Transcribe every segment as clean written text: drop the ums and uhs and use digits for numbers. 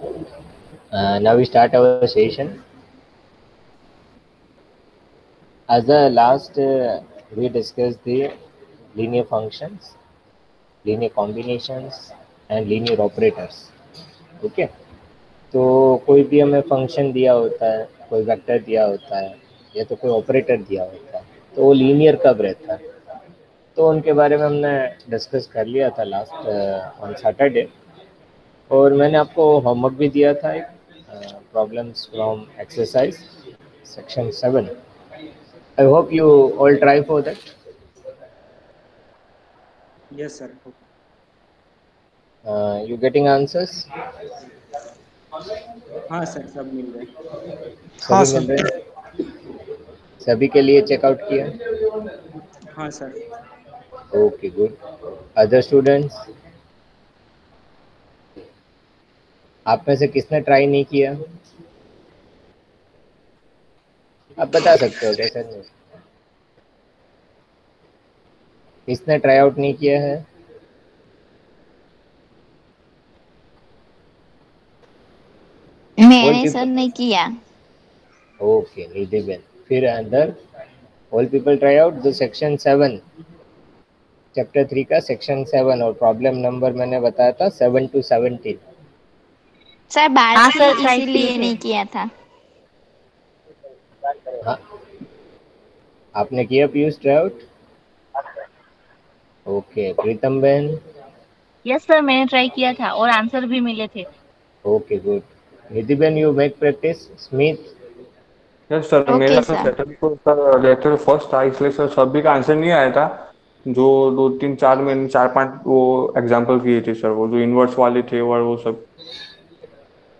Now we start our session. As the last, we discussed the linear functions, linear combinations, and linear operators. Okay. तो कोई भी हमें function दिया होता है, कोई वेक्टर दिया होता है, या तो कोई ऑपरेटर दिया होता है, तो वो लीनियर कब रहता है, तो उनके बारे में हमने डिस्कस कर लिया था लास्ट ऑन सैटरडे। और मैंने आपको होमवर्क भी दिया था, एक problems from exercise section 7। I hope you all try for that. Yes sir. You getting answers? हाँ सर, सब मिल गए। हाँ सभी मिल सर। रहे हैं? सभी के लिए चेकआउट किया? हाँ sir. Okay, good. Other students, आप में से किसने ट्राई नहीं किया? आप बता सकते हो कैसे नहीं? किसने ट्राई आउट नहीं किया है? ऑल मैंने सर पीपल? नहीं किया। ओके, निधि बेन। फिर अंदर all people try out the section 7, chapter 3 का सेक्शन 7, और प्रॉब्लम नंबर मैंने बताया था 7 to 17। सर बात हाँ की सर, ट्राई इसीलिए किए थे। नहीं किया था। हाँ, आपने किया पीयूष ट्राई आउट? ओके, प्रीतम बहन? यस सर, मैंने ट्राई किया था और आंसर भी मिले थे। Okay, good. निधि बहन, you make practice. Smith? Yes sir, okay मेरा तो सर। सैटरडे को सर लेक्चर फर्स्ट था, इसलिए सर सभी का आंसर नहीं आया था। जो 2 3 4 मैंने 4 5 वो एग्जांपल किए थे सर, वो जो इन्वर्स वाले थे और वो सब।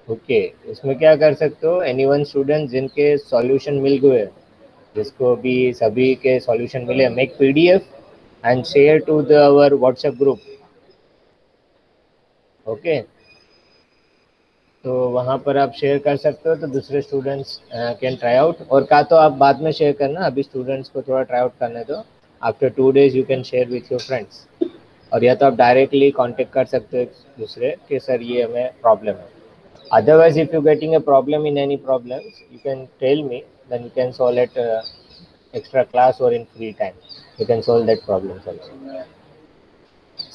ओके, इसमें क्या कर सकते हो, एनी वन स्टूडेंट जिनके सॉल्यूशन मिल गए, जिसको भी सभी के सॉल्यूशन मिले, make PDF and share to the our WhatsApp group. Okay, तो वहाँ पर आप शेयर कर सकते हो, तो दूसरे स्टूडेंट्स कैन ट्राई आउट। और का तो आप बाद में शेयर करना, अभी स्टूडेंट्स को थोड़ा ट्राई आउट करने दो। After 2 days you can share with your friends. और या तो आप डायरेक्टली कांटेक्ट कर सकते हो एक दूसरे के, सर ये हमें प्रॉब्लम है। Otherwise if you getting a problem in any problems, you can tell me, then you can solve it extra class or in free time. You can solve that problems also.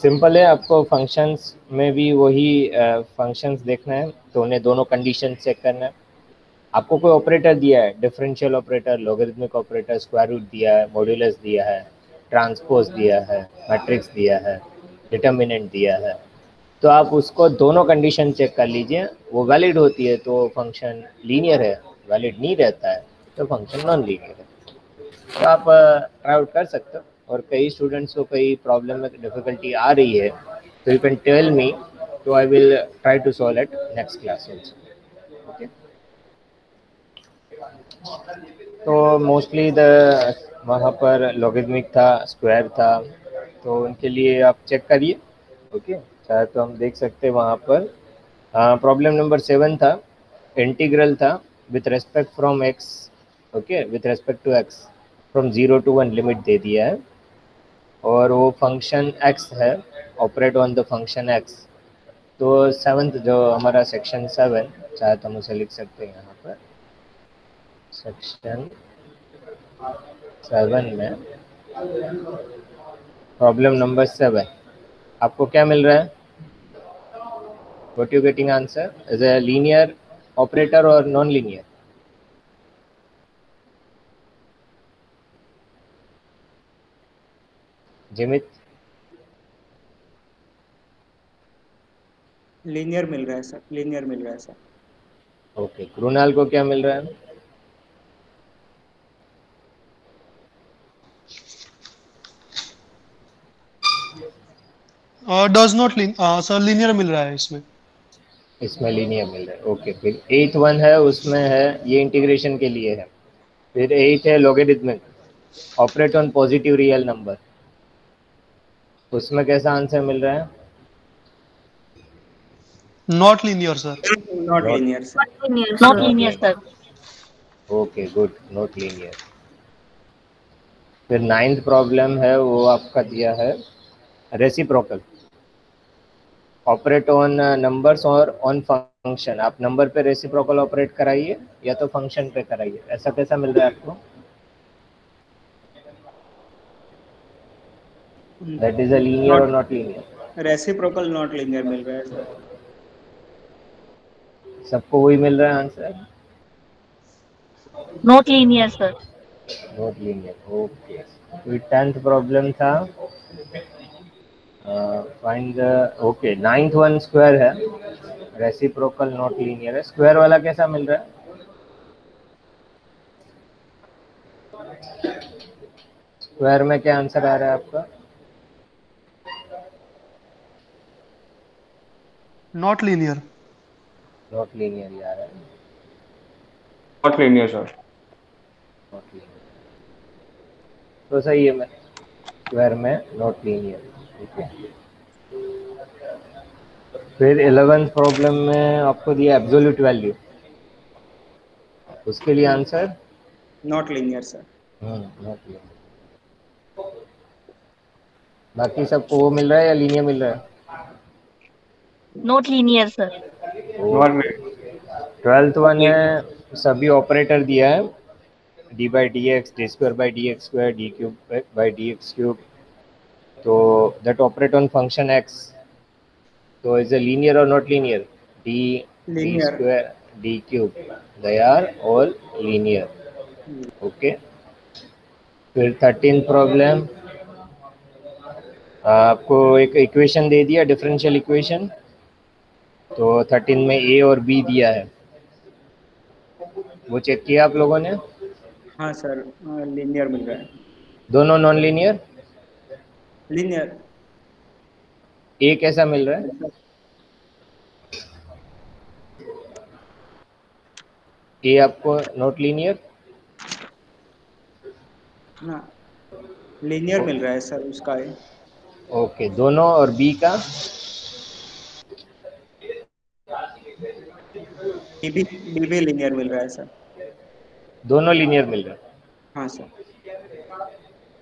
Simple है, आपको functions में भी वही functions देखना है, तो उन्हें दोनों कंडीशन चेक करना है। आपको कोई ऑपरेटर दिया है, differential operator, logarithmic operator, square root दिया है, मॉड्यूलस दिया है, ट्रांसपोज दिया है, मैट्रिक्स दिया है, डिटर्मिनेंट दिया है, तो आप उसको दोनों कंडीशन चेक कर लीजिए। वो वैलिड होती है तो फंक्शन लीनियर है, वैलिड नहीं रहता है तो फंक्शन नॉन लीनियर है। तो आप ट्राई आउट कर सकते हो। और कई स्टूडेंट्स को कई प्रॉब्लम में डिफिकल्टी आ रही है, तो यू कैन टेल मी, तो I will try to solve it next class also. Okay, तो मोस्टली द वहाँ पर लॉगरिथमिक था, स्क्वायर था, तो उनके लिए आप चेक करिए। ओके, चाहे तो हम देख सकते हैं वहाँ पर प्रॉब्लम नंबर 7 था, इंटीग्रल था with respect from x. Okay, with respect to x फ्रॉम 0 to 1 लिमिट दे दिया है, और वो फंक्शन एक्स है, operate on the function x. तो 7th जो हमारा सेक्शन 7, चाहे तो हम उसे लिख सकते हैं यहाँ पर, सेक्शन 7 में प्रॉब्लम नंबर 7 आपको क्या मिल रहा है? What you getting answer is a linear operator और नॉन लीनियर? जिमित? लीनियर मिल रहा है सर, लीनियर मिल रहा है सर। ओके, कृणाल को क्या मिल रहा है? डज नॉट सर, लीनियर मिल रहा है इसमें। इसमें लीनियर मिल रहा है। ओके, फिर 8th वन है, उसमें है ये इंटीग्रेशन के लिए है। फिर 8 है logarithmic, operate on positive real number, उसमें कैसा आंसर मिल रहा है? Not linear sir. Not not? Linear sir. Not linear sir. Okay, good, not linear. फिर 9th प्रॉब्लम है, वो आपका दिया है रेसिप्रोकल। ऑपरेट ऑन नंबर्स और ऑन फंक्शन, आप नंबर पे रेसिप्रोकल ऑपरेट कराइए या तो फंक्शन पे कराइए, ऐसा कैसा मिल रहा है आपको? दैट इज अ लीनियर और not not linear? Reciprocal not linear मिल रहा है सर। सबको वही मिल रहा है answer? Not linear sir. Not linear, okay. तो 10th प्रॉब्लम था find the, okay 9th one square है, रेसिप्रोकल नॉट लीनियर है, स्क्वायर वाला कैसा मिल रहा है? स्क्वायर में क्या आंसर आ रहा है आपका? Not linear. नॉट लीनियर ही आ रहा है। Not linear sir. Not linear तो सही है, मैं स्क्वायर में नॉट लीनियर, ठीक है। फिर 11th प्रॉब्लम में आपको दिया एब्सोल्यूट वैल्यू, उसके लिए answer not linear sir. Not linear. बाकी सबको वो मिल रहा है या लीनियर मिल रहा है? Not linear sir. Not 12th one है, सभी ऑपरेटर दिया है, D by D x, D square by D x square, D cube by D x cube, तो that operate on function x, तो इज अ लीनियर और not linear? D, D linear. Square, D cube, they are all linear, okay. फिर 13th problem, आपको एक equation दे दिया, differential equation, तो 13 में ए और बी दिया है, वो चेक किया आप लोगों ने? हाँ सर, लीनियर मिल रहा है। दोनों नॉन लीनियर? लीनियर। ए कैसा मिल रहा है? ए आपको नॉट लीनियर? ना, लीनियर मिल रहा है सर उसका है। ओके, दोनों, और बी का? बी भी लीनियर मिल रहा है सर। दोनों लीनियर मिल रहा है? हाँ सर।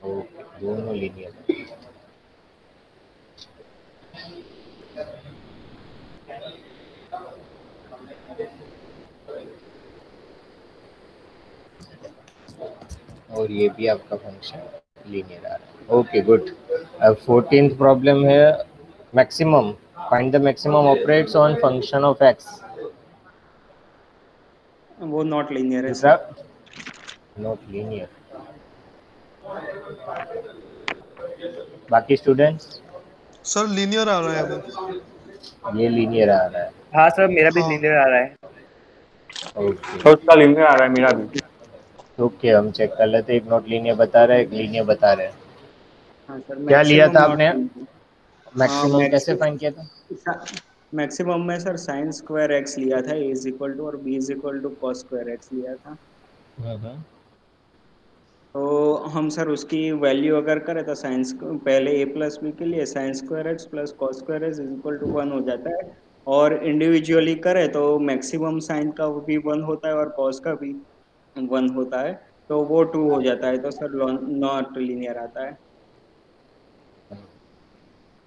ओके, दोनों लीनियर। और ये भी आपका फंक्शन लीनियर आ रहा है, ओके गुड। अब 14th प्रॉब्लम है, maximum, find the maximum operates on function of x, वो नॉट लीनियर है दूसरा सर। Not linear. बाकी स्टूडेंट्स? सर लीनियर आ रहा है वो। ये लीनियर आ रहा है, हाँ सर, मेरा भी हाँ। लीनियर आ रहा है। ओके। तो उसका लीनियर आ रहा है, मेरा भी। ओके, हम चेक कर लेते हैं, एक नॉट लीनियर बता रहा है, एक लीनियर बता रहे हैं। हाँ सर, क्या लिया मैक्सिमम था नॉट आपने? लीनियर। मैक्सिमम कैसे फाइंड किया था? मैक्सिमम में सर साइन स्क्वायर एक्स लिया था, ए इज इक्वल टू, और B is equal to cos square X लिया था। तो हम सर उसकी वैल्यू अगर करें तो साइंस पहले ए प्लस बी के लिए sine square X plus cos square X is equal to 1 हो जाता है, और इंडिविजुअली करें तो मैक्सिमम साइन का भी 1 होता है और कॉस का भी 1 होता है, तो वो 2 हो जाता है, तो सर नॉट लीनियर आता है।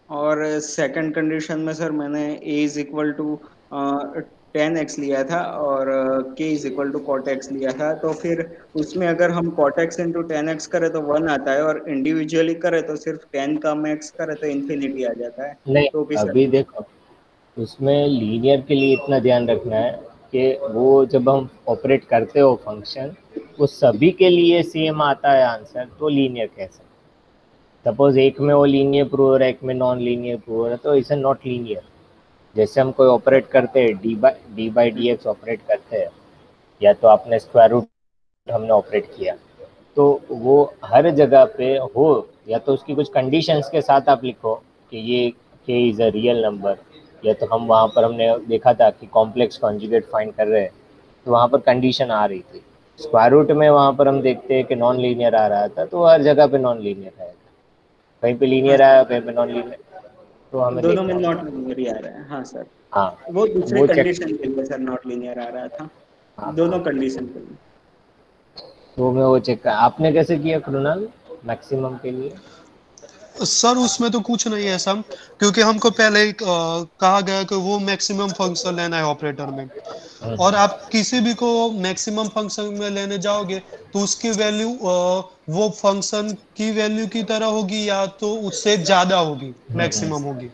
और सेकंड कंडीशन में सर मैंने a is equal to 10x लिया था और k is equal to cot X लिया था, तो फिर उसमें अगर हम कॉट एक्स इंटू 10x करें तो 1 आता है, और इंडिविजुअली करें तो सिर्फ 10 का मैक्स करें तो इन्फिनिटी आ जाता है। नहीं, तो भी सर अभी देखो, उसमें लीनियर के लिए इतना ध्यान रखना है कि वो जब हम ऑपरेट करते हो फंक्शन, वो सभी के लिए सेम आता है आंसर, तो लीनियर कैसे? सपोज एक में वो लीनियर प्रूव हो रहा है, एक में नॉन लीनियर प्रूव हो रहा है, तो इसे नॉट लीनियर। जैसे हम कोई ऑपरेट करते हैं, D by D x operate करते हैं, या तो आपने स्क्वायर रूट हमने ऑपरेट किया, तो वो हर जगह पे हो, या तो उसकी कुछ कंडीशंस के साथ आप लिखो कि ये k is a real number, या तो हम वहाँ पर हमने देखा था कि कॉम्प्लेक्स कॉन्जुगेट फाइंड कर रहे हैं, तो वहाँ पर कंडीशन आ रही थी। स्क्वायर रूट में वहाँ पर हम देखते हैं कि नॉन लीनियर आ रहा था, तो हर जगह पे नॉन लीनियर आएगा, कहीं पे हाँ लीनियर आया, कहीं पे नॉन लीनियर, तो हमें दोनों में देखना नॉट होगा। लीनियर ही आ रहा है। हाँ सर, हाँ, वो दूसरे वो चेक, कंडीशन के लिए सर नॉट लीनियर आ रहा था, हाँ दोनों हाँ, कंडीशन के लिए। तो मैं वो चेक कर, आपने कैसे किया कृणाल मैक्सिमम के लिए? सर उसमें तो कुछ नहीं है सम, क्योंकि हमको पहले ही कहा गया कि वो मैक्सिमम फंक्शन लेना है ऑपरेटर में, और आप किसी भी को मैक्सिमम फंक्शन में लेने जाओगे तो उसकी वैल्यू वो फंक्शन की वैल्यू की तरह होगी या तो उससे ज्यादा होगी, मैक्सिमम होगी।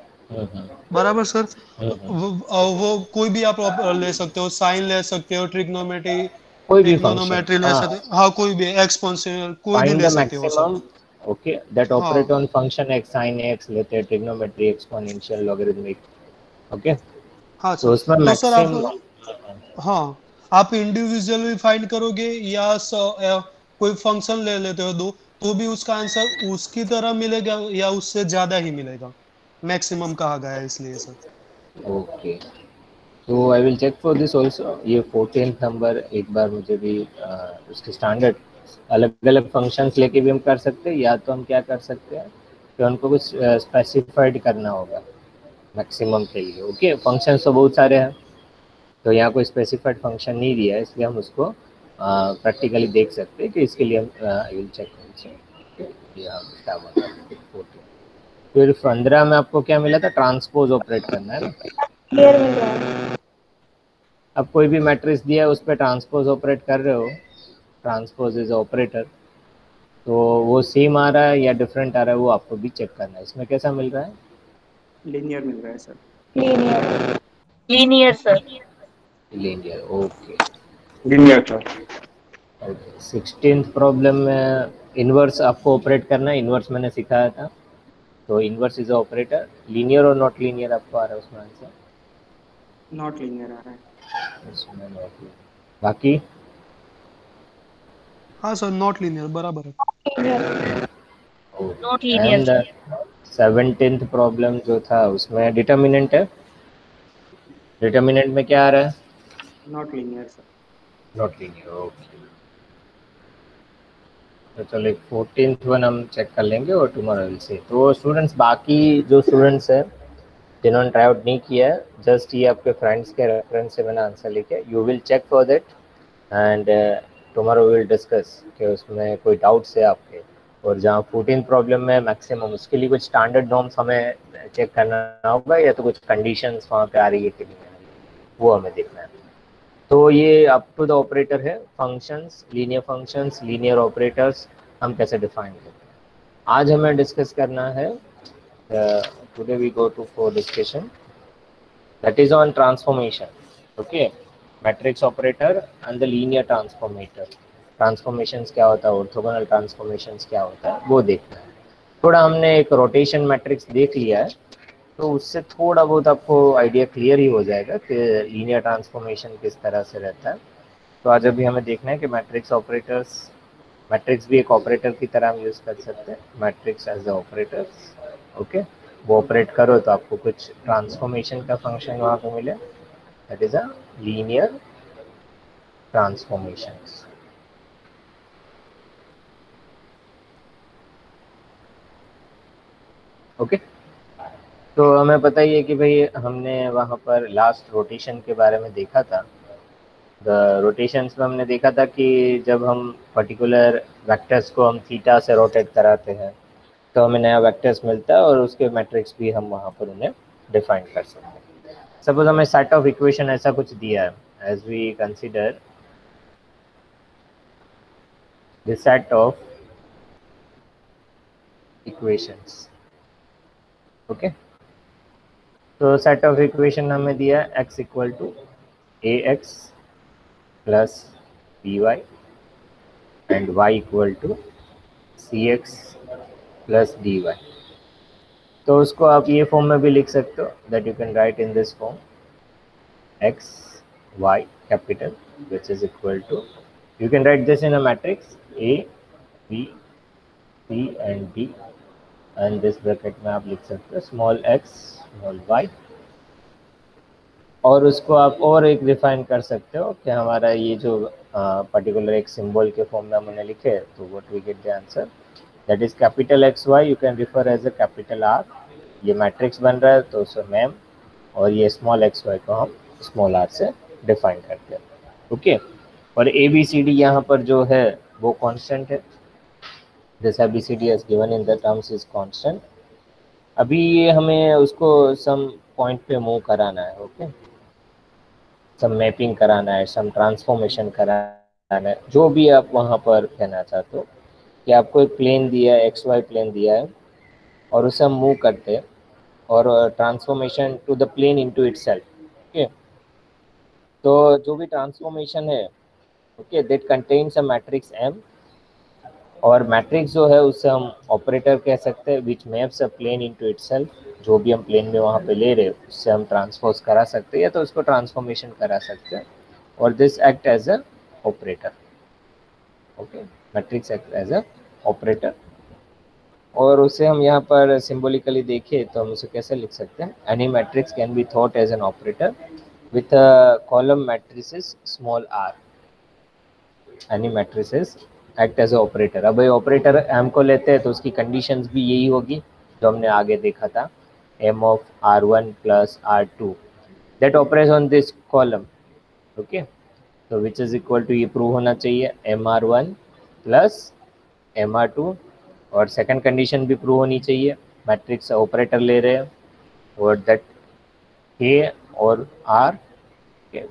बराबर सर। वो कोई भी आप ले सकते हो, साइन ले सकते हो, ट्रिग्नोमेट्री कोई भी फंक्शन, ट्रिग्नोमेट्री ले हाँ, सकते हो, हाँ कोई भी एक्सपोनेंशियल कोई भी फाइंड ले द सकते हो सर। मैक्सिमम, ओके, दैट हाँ operate on function x sine x लेते हैं, ट्रिग्नोमेट्री, एक्सपोनेंशियल, लॉगरिथमिक, ओके। हाँ तो सर। उसमें तो सर आप, मैक्सिमम, हाँ आप इंडिविजुअल भी फाइंड करोगे या कोई फंक्शन ले लेते हो दो, तो भी उसका आंसर उसकी तरह मिलेगा या उससे ज्यादा ही मिलेगा, मैक्सिमम कहा गया है इसलिए सर। ओके। तो I will check for this also. ये 14th नंबर एक बार मुझे भी उसके स्टैंडर्ड अलग अलग फंक्शंस लेके भी हम कर सकते हैं, या तो हम क्या कर सकते हैं कि उनको कुछ स्पेसिफाइड करना होगा मैक्सिमम के लिए। ओके, फंक्शंस तो बहुत सारे हैं, तो यहाँ कोई स्पेसिफाइड फंक्शन नहीं दिया है, इसलिए हम उसको प्रैक्टिकली देख सकते हैं कि इसके लिए हम आई विल चेक। क्या बोल रहा है 14। फिर 15 में आपको क्या मिला था, ट्रांसपोज ऑपरेट करना है ना। क्लियर मिल रहा है। अब कोई भी मैट्रिक्स दिया है उस पर ट्रांसपोज ऑपरेट कर रहे हो, ट्रांसपोज इज ऑपरेटर, तो वो सेम आ रहा है या डिफरेंट आ रहा है वो आपको भी चेक करना है। इसमें कैसा मिल रहा है, लीनियर मिल रहा है sir. Linear. Linear sir. Linear, okay. Linear sir. Okay, 16th problem में इन्वर्स आपको ऑपरेट करना है, इन्वर्स मैंने सिखाया था, तो इन्वर्स इज ऑपरेटर। लीनियर और नॉट लीनियर आपको आ रहा है उसमें आंसर, नॉट लीनियर आ रहा है। इसमें नॉट लीनियर। बाकी हाँ सर नॉट लीनियर बराबर है। Not linear and sir. 17th problem जो था उसमें डिटर्मिनेंट है, डिटर्मिनेंट में क्या आ रहा है, not linear sir. Not linear, okay. तो चलो एक 14th वन हम चेक कर लेंगे और टुमारो विल से। तो स्टूडेंट्स, बाकी जो स्टूडेंट्स हैं जिन्होंने ट्राई आउट नहीं किया है, जस्ट ये आपके फ्रेंड्स के रेफरेंस से मैंने आंसर लिखे, you will check for that and tomorrow will discuss कि उसमें कोई डाउट्स है आपके। और जहाँ 14th प्रॉब्लम में मैक्सिमम, उसके लिए कुछ स्टैंडर्ड नॉर्म्स हमें चेक करना होगा या तो कुछ कंडीशंस वहाँ पे आ रही है कि नहीं आ रही है, वो हमें देखना है। तो ये अप टू द ऑपरेटर है, फंक्शंस, लीनियर ऑपरेटर्स हम कैसे डिफाइन करते हैं, आज हमें डिस्कस करना है। Today we go to for discussion that is on transformation, okay, matrix operator and the linear transformator, transformations क्या होता है, ऑर्थोगोनल ट्रांसफॉर्मेशंस क्या होता है वो देखना है। थोड़ा हमने एक रोटेशन मैट्रिक्स देख लिया है, तो उससे थोड़ा बहुत आपको आइडिया क्लियर ही हो जाएगा कि लीनियर ट्रांसफॉर्मेशन किस तरह से रहता है। तो आज अभी हमें देखना है कि मैट्रिक्स ऑपरेटर्स, मैट्रिक्स भी एक ऑपरेटर की तरह हम यूज़ कर सकते हैं, matrix as a operators, okay. वो ऑपरेट करो तो आपको कुछ ट्रांसफॉर्मेशन का फंक्शन वहाँ पे मिले, that is a linear transformations. Okay, तो हमें पता ही है कि भाई हमने वहाँ पर लास्ट रोटेशन के बारे में देखा था। द रोटेशंस में हमने देखा था कि जब हम पर्टिकुलर वेक्टर्स को हम थीटा से रोटेट कराते हैं तो हमें नया वेक्टर्स मिलता है और उसके मैट्रिक्स भी हम वहाँ पर उन्हें डिफाइन कर सकते हैं। सपोज हमें सेट ऑफ इक्वेशन ऐसा कुछ दिया है, as we consider the set of equations, okay. तो सेट ऑफ इक्वेशन हमें दिया है x equal to A x plus B Y and y equal to C x plus D Y. तो उसको आप ये फॉर्म में भी लिख सकते हो, that you can write in this form x y capital which is equal to, you can write this in a matrix a b c and d, and this bracket में आप लिख सकते हो स्मॉल x स्मॉल y। और उसको आप और एक डिफाइन कर सकते हो कि हमारा ये जो पर्टिकुलर एक सिंबल के फॉर्म में हमने लिखे, तो what we get the answer, that is capital X Y you can refer as a capital R. ये मैट्रिक्स बन रहा है तो उसमें मैम, और ये स्मॉल एक्स वाई को हम स्मॉल आर से डिफाइन करते हैं, ओके। और ए बी सी डी यहाँ पर जो है वो कांस्टेंट है, this A B C D as given in the terms is constant, अभी ये हमें उसको सम पॉइंट पे मूव कराना है, ओके, सम मैपिंग कराना है, सम ट्रांसफॉर्मेशन कराना है, जो भी आप वहाँ पर कहना चाहते हो कि आपको एक प्लेन दिया है, एक्स वाई प्लेन दिया है और उसे हम मूव करते हैं और transformation to the plane into itself, okay. तो जो भी ट्रांसफॉर्मेशन है, okay, that contains a matrix M, और मैट्रिक्स जो है उससे हम ऑपरेटर कह सकते हैं which maps a plane into itself, जो भी हम प्लेन में वहाँ पे ले रहे हैं उससे हम ट्रांसपोज करा सकते हैं या तो उसको ट्रांसफॉर्मेशन करा सकते हैं, और this act as a operator, okay, matrix act as a operator. और उसे हम यहाँ पर सिंबॉलिकली देखें तो हम उसे कैसे लिख सकते हैं, any matrix can be thought as an operator with column matrices small r, any matrices act as operator. अब ये ऑपरेटर एम को लेते हैं तो उसकी कंडीशंस भी यही होगी जो हमने आगे देखा था, M of R1 plus R2 that operates on this column, okay. तो विच इज इक्वल टू, ये प्रूव होना चाहिए MR1 प्लस MR2, और सेकंड कंडीशन भी प्रूव होनी चाहिए, मैट्रिक्स ऑपरेटर ले रहे हैं और दैट K और R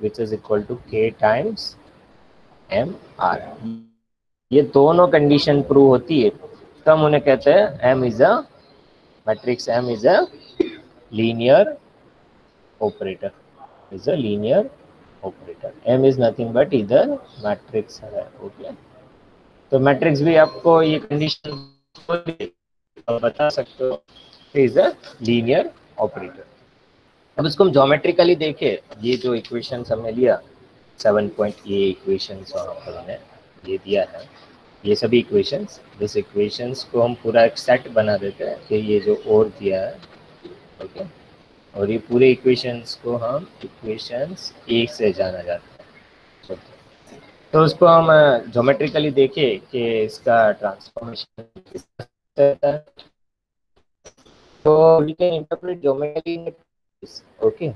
which is equal to K times MR। ये दोनों कंडीशन प्रूव होती है तो हम उन्हें कहते हैं M is a matrix, M is a linear operator, is a linear operator, M is nothing but इधर मैट्रिक्स है, ओके। तो मैट्रिक्स भी आपको ये कंडीशन बता सकते हो, इज अ लीनियर ऑपरेटर। अब इसको हम ज्योमेट्रिकली देखें, ये जो इक्वेशन हमने लिया 7 ये इक्वेशन वहाँ पर हमने ये दिया है, ये सभी इक्वेशंस, इस इक्वेशंस को हम पूरा एक सेट बना देते हैं कि ये जो और दिया है, ओके, और ये पूरे इक्वेशंस को हम इक्वेशंस एक से जाना जाता है। तो उसको हम ज्योमेट्रिकली देखें कि इसका ट्रांसफॉर्मेशन किस तरह से है, तो we can interpret geometry, okay,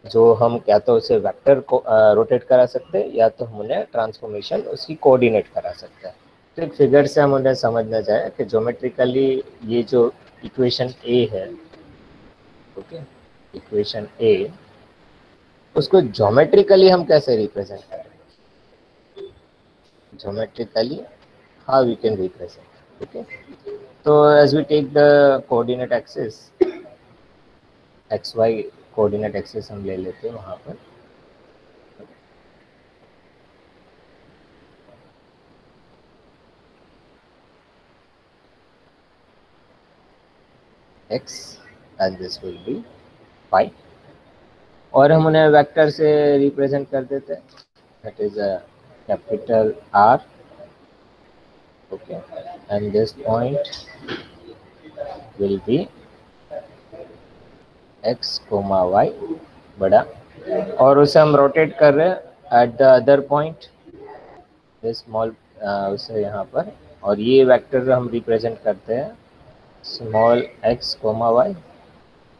जो हम क्या तो उसे वेक्टर को रोटेट करा सकते हैं या तो हम उन्हें ट्रांसफॉर्मेशन उसकी कोऑर्डिनेट करा सकते हैं। तो एक फिगर से हम उन्हें समझना चाहे कि ज्योमेट्रिकली ये जो इक्वेशन ए है, ओके, इक्वेशन ए, उसको ज्योमेट्रिकली हम कैसे रिप्रेजेंट करें, geometrically how we can represent, okay. तो as we take the coordinate axis, x y coordinate axis हम ले लेते हैं वहाँ पर, x and this will be phi, और हम उन्हें वेक्टर से रिप्रेजेंट कर देते हैं, that is a capital R, okay, and this point will be x, y बड़ा, और उसे हम रोटेट कर रहे हैं at the other point this small, उसे यहाँ पर, और ये वेक्टर हम रिप्रेजेंट करते हैं स्मॉल x, y,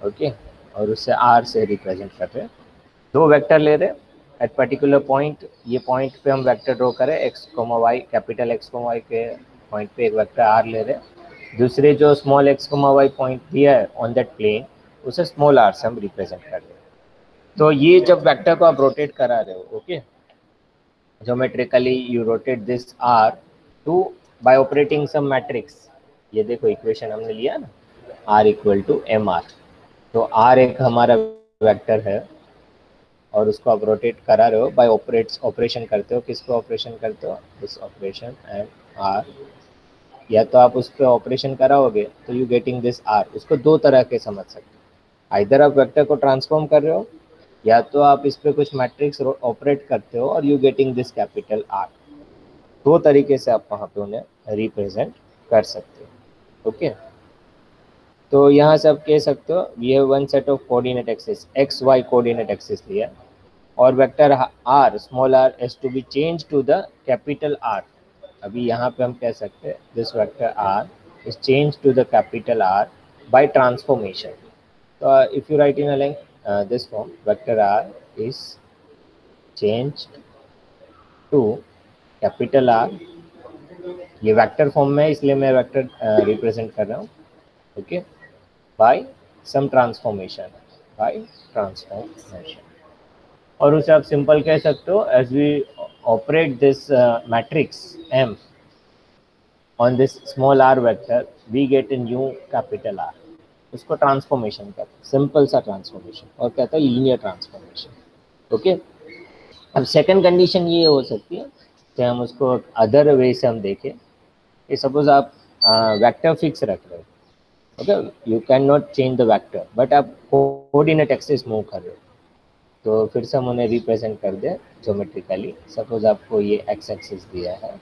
ओके, और उससे R से रिप्रेजेंट कर रहे हैं, दो वेक्टर ले रहे हैं एट पर्टिकुलर पॉइंट, ये पॉइंट पे हम वेक्टर ड्रॉ करें x, y, capital x, y के पॉइंट पे एक वेक्टर R ले रहे हैं, दूसरे जो स्मॉल x, y पॉइंट दिया है ऑन दैट प्लेन उसे स्मॉल r से हम रिप्रेजेंट कर रहे हैं। तो ये जब वेक्टर को आप रोटेट करा रहे हो, okay, geometrically you rotate this R to by operating some matrix, ये देखो इक्वेशन हमने लिया ना, R इक्वल टू MR, तो R एक हमारा वेक्टर है और उसको आप रोटेट करा रहे हो बाय ऑपरेशन करते हो, किस पे ऑपरेशन करते हो, दिस ऑपरेशन एंड R, या तो आप उस पर ऑपरेशन कराओगे तो यू गेटिंग दिस R। उसको दो तरह के समझ सकते हो, आइदर आप वेक्टर को ट्रांसफॉर्म कर रहे हो या तो आप इस पे कुछ मैट्रिक्स ऑपरेट करते हो और you getting this capital R। दो तरीके से आप वहाँ पे उन्हें रिप्रेजेंट कर सकते हो, ओके। तो यहाँ से आप कह सकते हो we have one set of coordinate axis, x y coordinate axis लिया, और vector r small r is to be changed to the capital R। अभी यहाँ पे हम कह सकते हैं this vector r is changed to the capital R by transformation। तो if you write in a this form, vector r is changed to capital R, ये vector form में इसलिए मैं वेक्टर रिप्रेजेंट कर रहा हूँ, okay, by some transformation, by transformation. और उसे आप सिंपल कह सकते हो, as we operate this matrix M on this small r vector we get a new capital R। उसको ट्रांसफॉर्मेशन कहते हैं, सिंपल सा ट्रांसफॉर्मेशन, और कहता है लीनियर ट्रांसफॉर्मेशन। ओके, अब सेकंड कंडीशन ये हो सकती है कि हम उसको अदर वे से हम देखें कि सपोज आप वेक्टर फिक्स रख रहे हो, okay, you can not change the vector, but आप कोऑर्डिनेट एक्सिस मूव कर रहे हो, तो फिर से हम उन्हें रिप्रेजेंट कर दें ज्योमेट्रिकली। सपोज आपको ये एक्स एक्सिस दिया है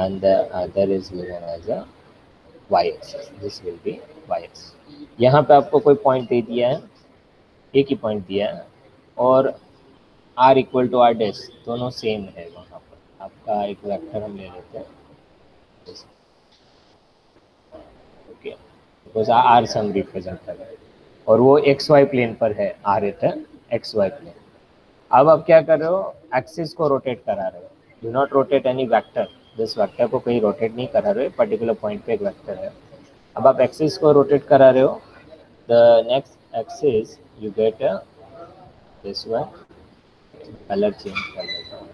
and the other is given as a y axis, this will be y axis। यहाँ पे आपको कोई पॉइंट दे दिया है, एक ही पॉइंट दिया है, और r equal to r dash दोनों सेम है। वहाँ पर आपका एक वेक्टर हम ले लेते हैं, ओके, बिकॉज r से हम रिप्रेजेंट कर रहे हैं, और वो एक्स वाई प्लेन पर है, r रहता है एक्स वाई प्लेन। अब आप क्या कर रहे हो, एक्सिस को रोटेट करा रहे हो, do not rotate any vector, this vector को कहीं रोटेट नहीं करा रहे हो, पर्टिकुलर पॉइंट पे एक वेक्टर है। अब आप एक्सिस को रोटेट करा रहे हो, the next axis you get this one, colour change कर लेता हूँ,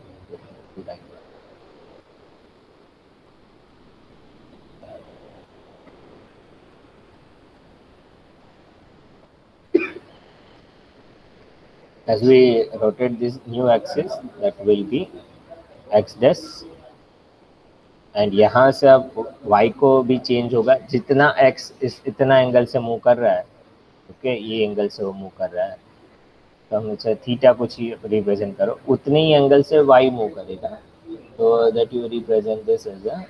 as we rotate this new axis that will be x dash, and यहाँ से अब y को भी चेंज होगा, जितना x इस इतना एंगल से मूव कर रहा है, ओके, ये एंगल से वो मूव कर रहा है, तो हम इसे थीटा कुछ ही रिप्रेजेंट करो, उतने ही एंगल से y मूव करेगा, तो that you represent this as a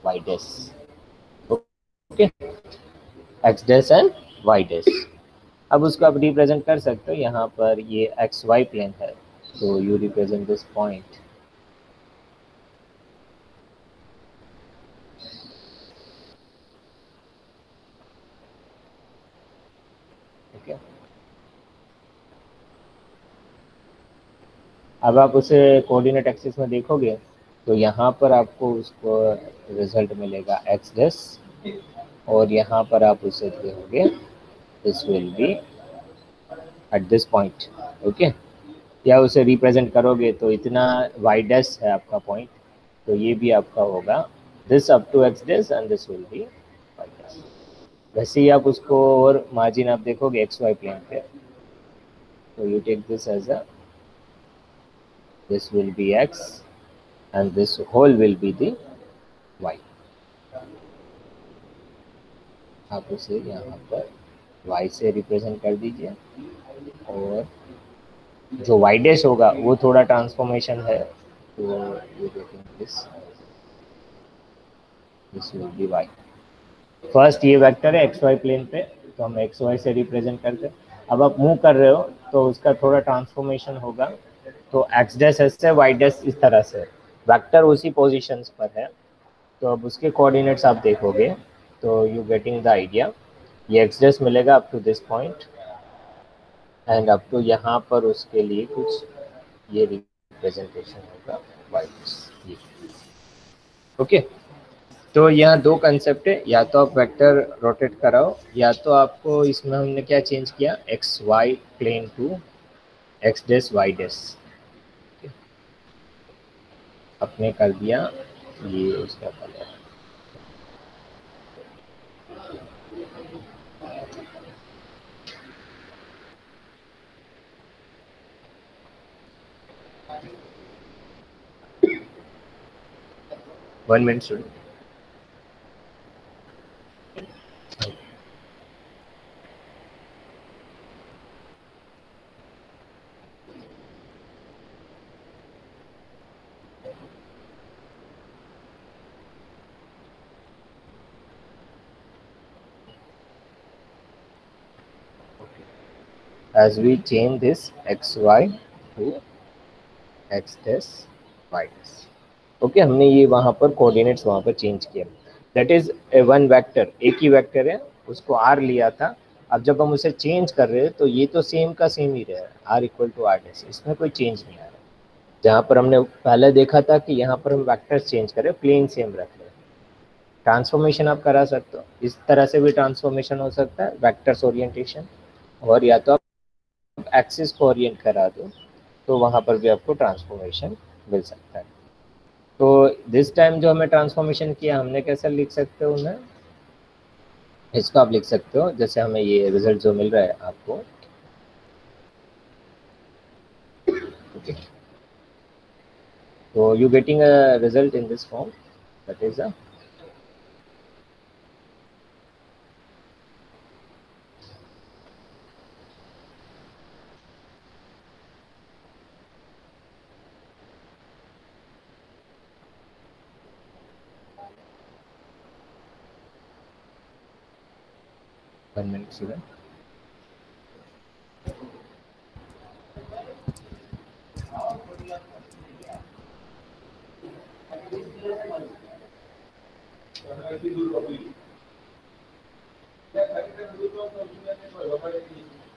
y dash, okay, x dash and y dash. अब उसको आप रिप्रेजेंट कर सकते हो, यहाँ पर ये एक्स वाई प्लेन है, so you represent this point, okay। अब आप उसे कोऑर्डिनेट एक्सिस में देखोगे तो यहाँ पर आपको उसको रिजल्ट मिलेगा एक्स डैश, और यहाँ पर आप उसे देखोगे this will B at this point, okay, या उसे रिप्रेजेंट करोगे तो इतना y डैश है आपका पॉइंट, तो ये भी आपका होगा this up to x dash and this will be y dash. वैसे ही आप उसको और मार्जिन आप देखोगे xy प्लेन पे, तो you take this as a this will be x and this whole will be the y। आप उसे यहाँ पर y से रिप्रेजेंट कर दीजिए, और जो y डैश होगा वो थोड़ा ट्रांसफॉर्मेशन है, तो you getting this will be y। First ये वेक्टर है एक्स वाई प्लेन पे, तो हम एक्स वाई से रिप्रेजेंट करते हैं। अब आप मूव कर रहे हो तो उसका थोड़ा ट्रांसफॉर्मेशन होगा, तो एक्स डैश ऐसे, वाई डैश इस तरह से, वेक्टर उसी पोजीशंस पर है, तो अब उसके कोऑर्डिनेट्स आप देखोगे तो यू गेटिंग द आइडिया, ये एक्स डैश मिलेगा up to this point, and up to यहाँ पर उसके लिए कुछ ये रिप्रेजेंटेशन होगा वाई डैश, ओके। तो यहाँ दो कंसेप्ट है, या तो आप वेक्टर रोटेट कराओ, या तो आपको इसमें हमने क्या चेंज किया, x y plane to x dash y dash, अपने कर दिया, ये उसका colour, one minute student. As we change this xy to x dash y dash, okay, हमने ये वहाँ पर कोऑर्डिनेट्स वहाँ पर चेंज किया, दैट इज वन वेक्टर, एक ही वेक्टर है, उसको r लिया था, अब जब हम उसे चेंज कर रहे हैं तो ये तो सेम का सेम ही रहा है, r equal to r dash, इसमें कोई चेंज नहीं आ रहा। जहाँ पर हमने पहले देखा था कि यहाँ पर हम वेक्टर चेंज करें, प्लेन सेम रख रहे हैं, ट्रांसफॉर्मेशन आप करा सकते हो, इस तरह से भी ट्रांसफॉर्मेशन हो सकता है वेक्टर्स ओरिएंटेशन, और या तो आप एक्सिस को ओरिएंट करा दो तो वहाँ पर भी आपको ट्रांसफॉर्मेशन मिल सकता है। तो दिस टाइम जो हमें ट्रांसफॉर्मेशन किया हमने कैसे लिख सकते हो उन्हें, इसको आप लिख सकते हो जैसे हमें ये रिजल्ट जो मिल रहा है आपको, ओके, तो you getting a result in this form, that is a one minute student.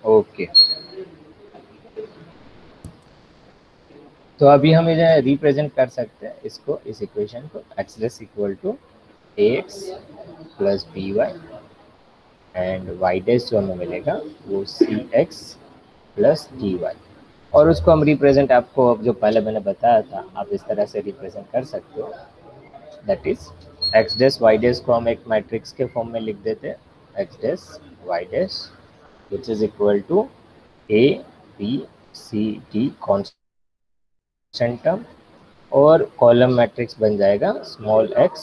Okay, तो अभी हम इन्हें रिप्रेजेंट कर सकते हैं इसको, इस इक्वेशन को, x dash equal to ax plus B Y and y dash जो हमें मिलेगा वो c x plus D y, और उसको हम रिप्रेजेंट, आपको अब जो पहले मैंने बताया था आप इस तरह से रिप्रेजेंट कर सकते हो, that is x dash y dash को हम एक मैट्रिक्स के फॉर्म में लिख देते हैं, x dash y dash which is equal to a B C d constant term, और कॉलम मैट्रिक्स बन जाएगा small x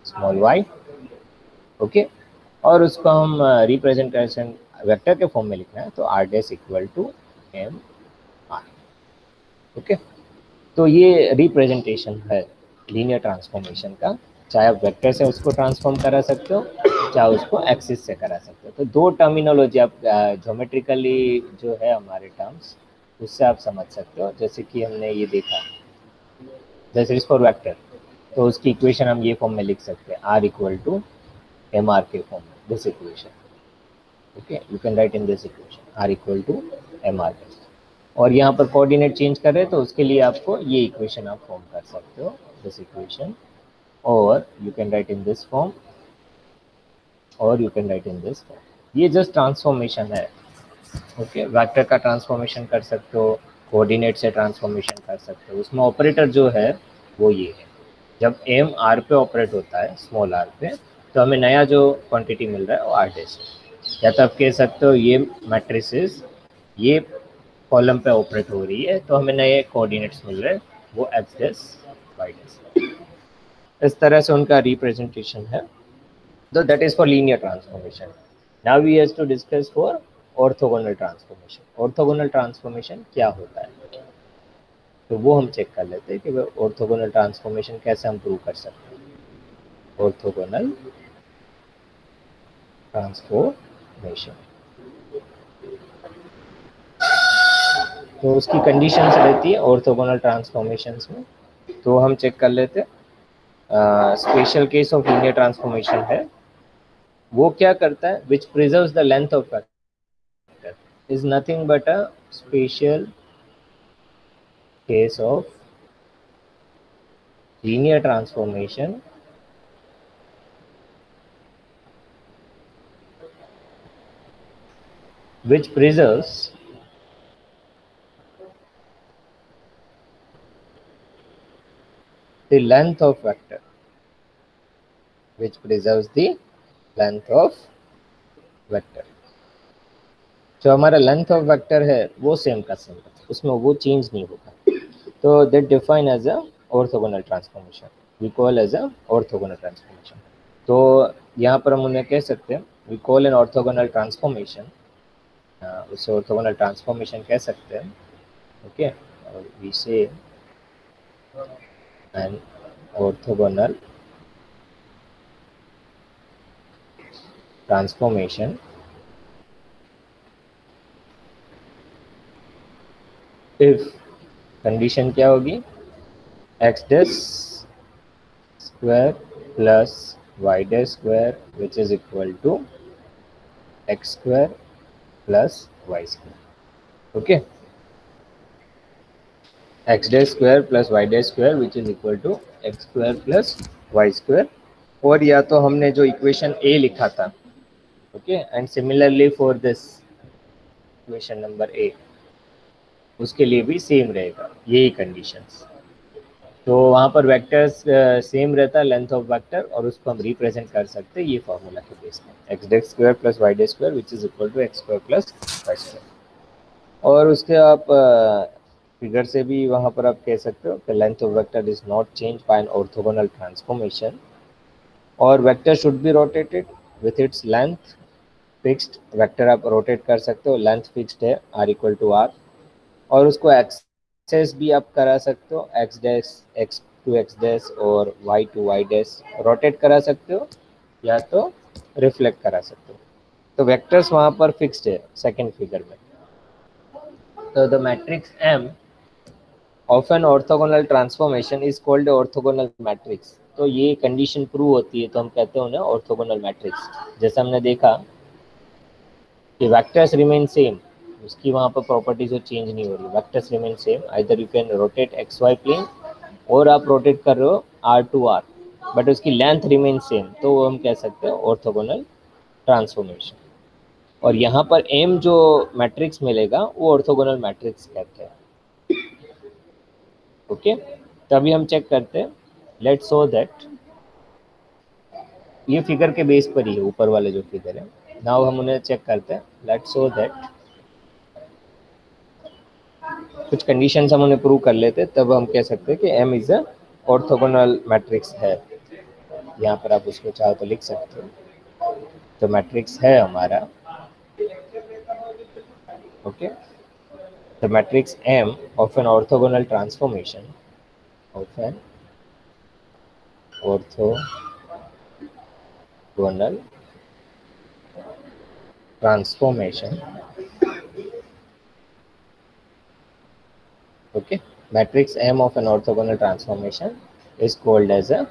small y, okay, और उसको हम रिप्रेजेंटेशन वेक्टर के फॉर्म में लिखना है तो r dash equal to M r, okay. तो ये रिप्रेजेंटेशन है लीनियर ट्रांसफॉर्मेशन का, चाहे आप वेक्टर से उसको ट्रांसफॉर्म करा सकते हो चाहे उसको एक्सिस से करा सकते हो। तो दो टर्मिनोलॉजी आप ज्योमेट्रिकली जो है हमारे टर्म्स उससे आप समझ सकते हो, जैसे कि हमने ये देखा जैसे फॉर वेक्टर, तो उसकी इक्वेशन हम ये फॉर्म में लिख सकते हैं r equal to M r के फॉर्म में, this equation, okay, you can write in this equation r equal to M r के, और यहाँ पर कोऑर्डिनेट चेंज कर रहे हैं तो उसके लिए आपको ये इक्वेशन आप फॉर्म कर सकते हो, दिस इक्वेशन, और you can write in this form, और you can write in this form. ये जस्ट ट्रांसफॉर्मेशन है, ओके, वेक्टर का ट्रांसफॉर्मेशन कर सकते हो, कोऑर्डिनेट से ट्रांसफॉर्मेशन कर सकते हो। उसमें ऑपरेटर जो है वो ये है, जब एम आर पे ऑपरेट होता है स्मॉल आर पे तो हमें नया जो क्वांटिटी मिल रहा है वो आर डैश है, या तो आप कह सकते हो ये मैट्रिसेस ये कॉलम पे ऑपरेट हो रही है तो हमें नए कोऑर्डिनेट्स मिल रहे हैं वो एक्स डैश वाई डैश, इस तरह से उनका रिप्रेजेंटेशन है। तो that is for linear transformation. Now we have to discuss for orthogonal transformation. Orthogonal transformation क्या होता है तो वो हम चेक कर लेते हैं कि ऑर्थोगोनल ट्रांसफॉर्मेशन कैसे हम प्रूव कर सकते हैं। ऑर्थोगोनल ट्रांसफॉर्मेशन, तो उसकी कंडीशंस रहती है ऑर्थोगोनल ट्रांसफॉर्मेशंस में, तो हम चेक कर लेते हैं। Special case of linear transformation है, वो क्या करता है, which preserves the length of vector, is nothing but a special case of linear transformation which preserves the length of vector, which preserves the length of vector। जो हमारा length of vector है वो same का same है, उसमें वो change नहीं होगा, तो that define as a orthogonal transformation, we call as a orthogonal transformation. तो यहाँ पर हम उन्हें कह सकते हैं we call an orthogonal transformation, उसे ऑर्थोगोनल ट्रांसफॉर्मेशन कह सकते हैं, ओके, और we say an orthogonal transformation if condition क्या होगी, x dash square plus y dash square which is equal to x square plus y square, okay, x dash square plus y dash square which is equal to x square plus y square, और या तो हमने जो equation a लिखा था, okay, and similarly for this equation number a, उसके लिए भी सेम रहेगा, यही कंडीशंस। तो वहाँ पर वेक्टर्स सेम रहता है, लेंथ ऑफ वेक्टर, और उसको हम रिप्रेजेंट कर सकते हैं ये फॉर्मूला के बेस में, x dash square plus y dash square which is equal to x square plus y square. और उसके आप फिगर से भी वहाँ पर आप कह सकते हो कि length of vector is not change by an orthogonal transformation, और vector should be rotated with its length fixed. Vector आप रोटेट कर सकते हो, लेंथ फिक्स्ड है आर इक्वल टू आर, और उसको एक्सेस भी आप करा सकते हो, x dash x to x dash और y to y dash rotate करा सकते हो, या तो रिफ्लेक्ट करा सकते हो। तो वेक्टर्स वहाँ पर फिक्स्ड है सेकेंड फिगर में। तो the matrix M of an orthogonal transformation is called orthogonal matrix. तो ये कंडीशन प्रूव होती है तो हम कहते हैं उन्हें ऑर्थोगोनल मैट्रिक्स। जैसे हमने देखा कि वेक्टर्स रिमेन सेम, उसकी वहाँ पर प्रॉपर्टीज जो चेंज नहीं हो रही, vectors remain same, either you can rotate x y plane और आप रोटेट कर रहे हो आर टू आर, बट उसकी लेंथ रिमेन सेम, तो वो हम कह सकते हैं ऑर्थोगोनल ट्रांसफॉर्मेशन। और यहाँ पर एम जो मैट्रिक्स मिलेगा वो ऑर्थोगोनल मैट्रिक्स कहते हैं, ओके। तभी हम चेक करते हैं, लेट्स सो दैट ये फिगर के बेस पर ही है, ऊपर वाले जो फिगर है, नाउ हम उन्हें चेक करते हैं। लेट्स सो दैट कुछ कंडीशंस हम उन्हें प्रूव कर लेते, तब हम कह सकते हैं कि M is a orthogonal matrix है। यहाँ पर आप उसको चाहो तो लिख सकते हो। तो मैट्रिक्स है हमारा, okay, the matrix M of an orthogonal transformation of an orthogonal transformation, okay, matrix M of an orthogonal transformation is called as a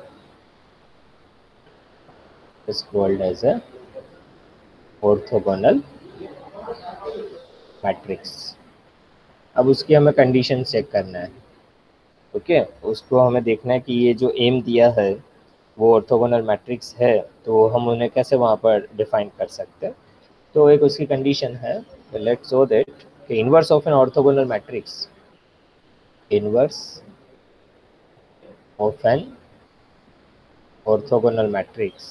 orthogonal matrix। अब उसकी हमें कंडीशन चेक करना है, ओके, उसको हमें देखना है कि ये जो एम दिया है वो ऑर्थोगोनल मैट्रिक्स है, तो हम उन्हें कैसे वहाँ पर डिफाइन कर सकते हैं। तो एक उसकी कंडीशन है, let's show that inverse of an orthogonal matrix, inverse of an orthogonal matrix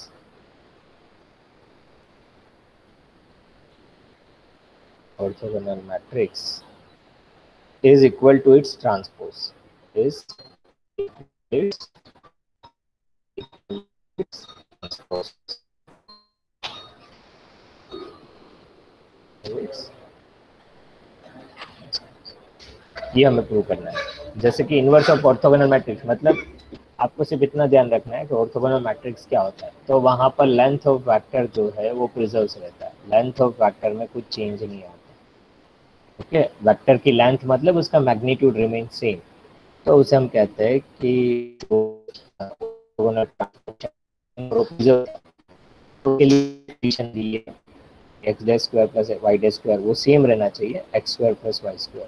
is equal to its transpose, is its transpose, ये हमें प्रूव करना है। जैसे कि इनवर्स ऑफ ऑर्थोगोनल मैट्रिक्स मतलब आपको सिर्फ इतना ध्यान रखना है कि ऑर्थोगोनल मैट्रिक्स क्या होता है। तो वहाँ पर लेंथ ऑफ वेक्टर जो है वो प्रिजर्व रहता है, लेंथ ऑफ वेक्टर में कुछ चेंज नहीं आता, ओके। वेक्टर की लेंथ मतलब उसका मैग्नीट्यूड रिमेन सेम, तो उसे हम कहते हैं कि ऑर्थोगोनल कंडीशन दी है x dash square plus y dash square वो सेम रहना चाहिए x square plus y square,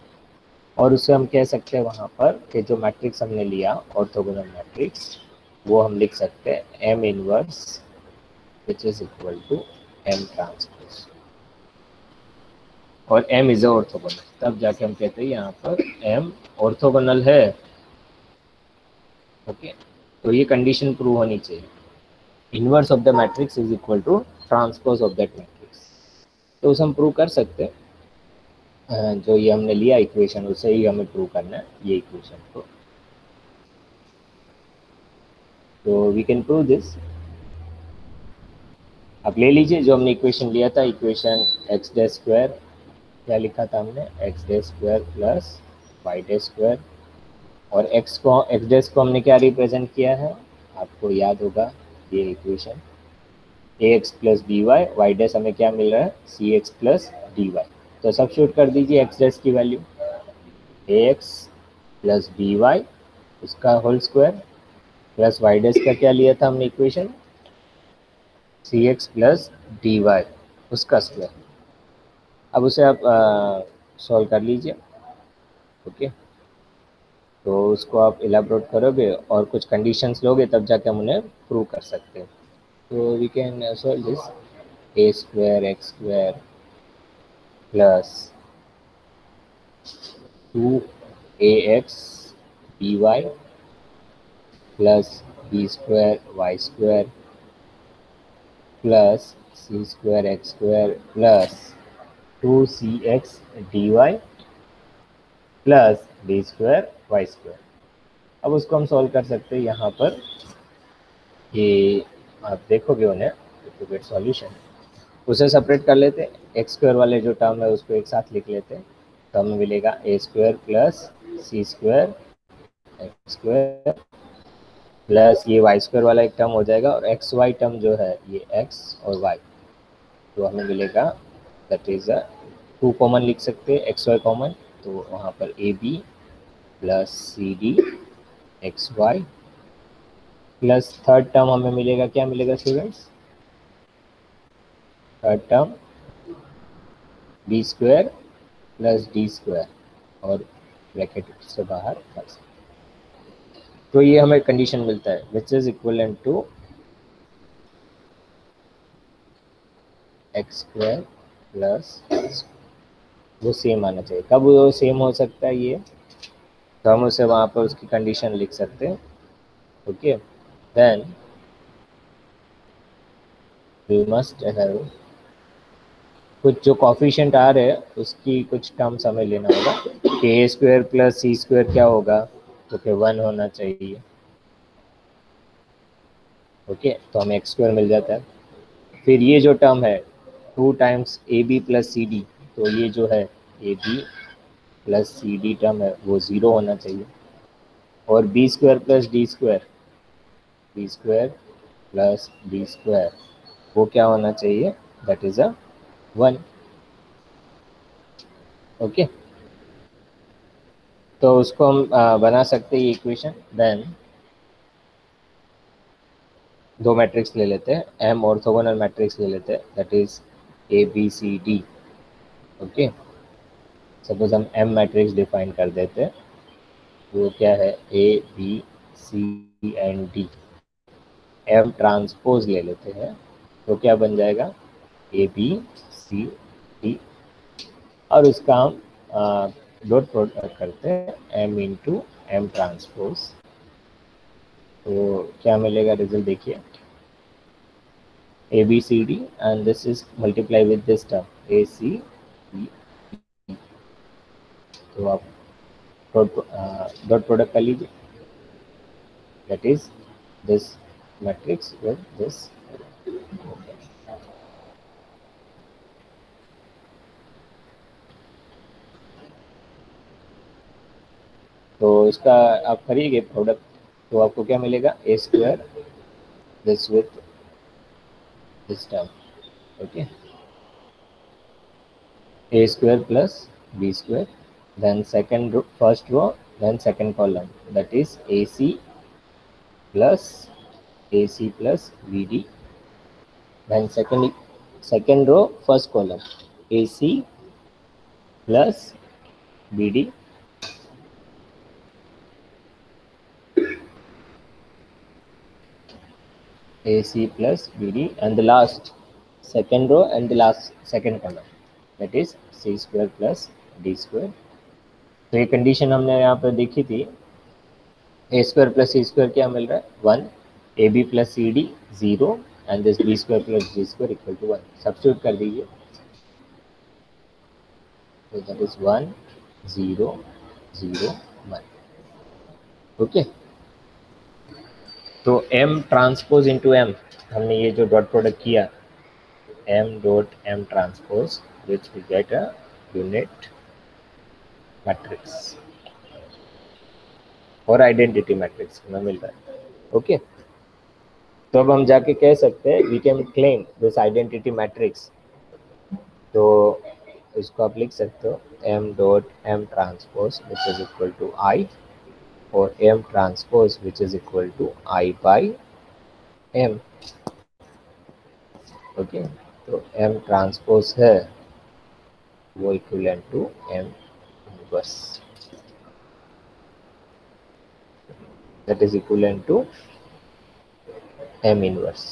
और उसे हम कह सकते हैं वहाँ पर कि जो मैट्रिक्स हमने लिया ऑर्थोगोनल मैट्रिक्स वो हम लिख सकते हैं M inverse which is equal to M transpose, और एम इज ऑर्थोगोनल, तब जाके हम कहते हैं यहाँ पर एम ऑर्थोगोनल है, ओके। तो ये कंडीशन प्रूव होनी चाहिए, inverse of the matrix is equal to transpose of that matrix. तो उसे हम प्रूव कर सकते हैं, जो ये हमने लिया इक्वेशन उसे ही हमें प्रूव करना है ये इक्वेशन को। तो वी कैन प्रूव दिस, आप ले लीजिए जो हमने इक्वेशन लिया था, इक्वेशन एक्स डे स्क्वायर, क्या लिखा था हमने, x dash square plus y dash square, और एक्स डे को हमने क्या रिप्रेजेंट किया है, आपको याद होगा ये equation a x plus B y, y dash हमें क्या मिल रहा है c x plus D Y. तो सब्स्टिट्यूट कर दीजिए एक्स डैश की value a x plus B y उसका whole square plus y dash का क्या लिया था हमने equation c x plus D y उसका स्क्वायर। अब उसे आप सॉल्व कर लीजिए, ओके। तो उसको आप इलाबोरेट करोगे और कुछ कंडीशंस लोगे तब जाके हम उन्हें प्रूव कर सकते हैं। So we can solve this. A square x square plus 2ax by plus b square y square plus c square x square plus 2cx dy plus d square y square. अब उसको हम solve कर सकते हैं यहाँ पर, ये आप देखोगे उन्हें टू गेट सॉल्यूशन। उसे सेपरेट कर लेते हैं, एक्स स्क्वायर वाले जो टर्म है उसको एक साथ लिख लेते हैं, तो हमें मिलेगा a square plus c square x square plus ये वाई स्क्वायर वाला एक टर्म हो जाएगा, और एक्स वाई टर्म जो है ये एक्स और वाई, तो हमें मिलेगा दैट इज 2 कॉमन लिख सकते हैं, एक्स वाई कॉमन, तो वहाँ पर a b plus c d x y plus third term हमें मिलेगा, क्या मिलेगा students, third term b square plus d square और ब्रैकेट से बाहर बस। तो ये हमें कंडीशन मिलता है which is equivalent to x square plus, वो सेम आना चाहिए। कब वो सेम हो सकता है ये, तो हम उसे वहाँ पर उसकी कंडीशन लिख सकते हैं। Okay, then we must have कुछ जो कॉफिशिएंट आ रहे हैं उसकी कुछ टर्म्स हमें लेना होगा कि ए स्क्वायर प्लस सी स्क्वायर क्या होगा, तो कि 1 होना चाहिए। ओके, तो हमें एक्स स्क्वायर मिल जाता है। फिर ये जो टर्म है 2 times a b plus c d, तो ये जो है a b plus c d term है वो 0 होना चाहिए। और b square plus d square, b square plus d square वो क्या होना चाहिए, दैट इज 1। ओके, तो उसको हम बना सकते हैं इक्वेशन। देन दो मैट्रिक्स ले लेते हैं, एम ऑर्थोगोनल मैट्रिक्स ले लेते हैं, that is a B C d. Okay, suppose हम एम मैट्रिक्स डिफाइन कर देते हैं, वो क्या है a B c and d. M transpose ले लेते हैं, तो क्या बन जाएगा ए बी सी डी, और उसका हम डॉट प्रोडक्ट करते हैं एम इंटू एम ट्रांसपोज, तो क्या मिलेगा रिजल्ट देखिए, a B C d and this is multiply with this term a c d. तो आप डॉट प्रोडक्ट कर लीजिए, that is this matrix with this. तो इसका आप करिएगे प्रोडक्ट, तो आपको क्या मिलेगा, a square this with this term. Okay, a square plus b square, then second row, first row, then second column, that is AC plus BD, then second row, first column, AC plus BD, AC plus BD, and the last second row and the last second column, that is C square plus D square। तो ये condition हमने यहाँ पर देखी थी, a square plus c square क्या मिल रहा है 1, a b plus c d 0 and this b square plus d square equal to 1। Substitute कर दीजिए, तो दैट इज 1 0 0 1। ओके, तो एम ट्रांसपोज इंटू एम, हमने ये जो डॉट प्रोडक्ट किया M dot M transpose which we get a unit matrix और identity matrix हमें मिल रहा है। ओके, तो अब हम जाके कह सकते हैं we can claim this identity matrix, तो इसको आप लिख सकते हो M dot M transpose which is equal to I, और M transpose which is equal to I by M. Okay, तो एम ट्रांसपोज है वो equivalent to M inverse, that is equivalent to m inverse।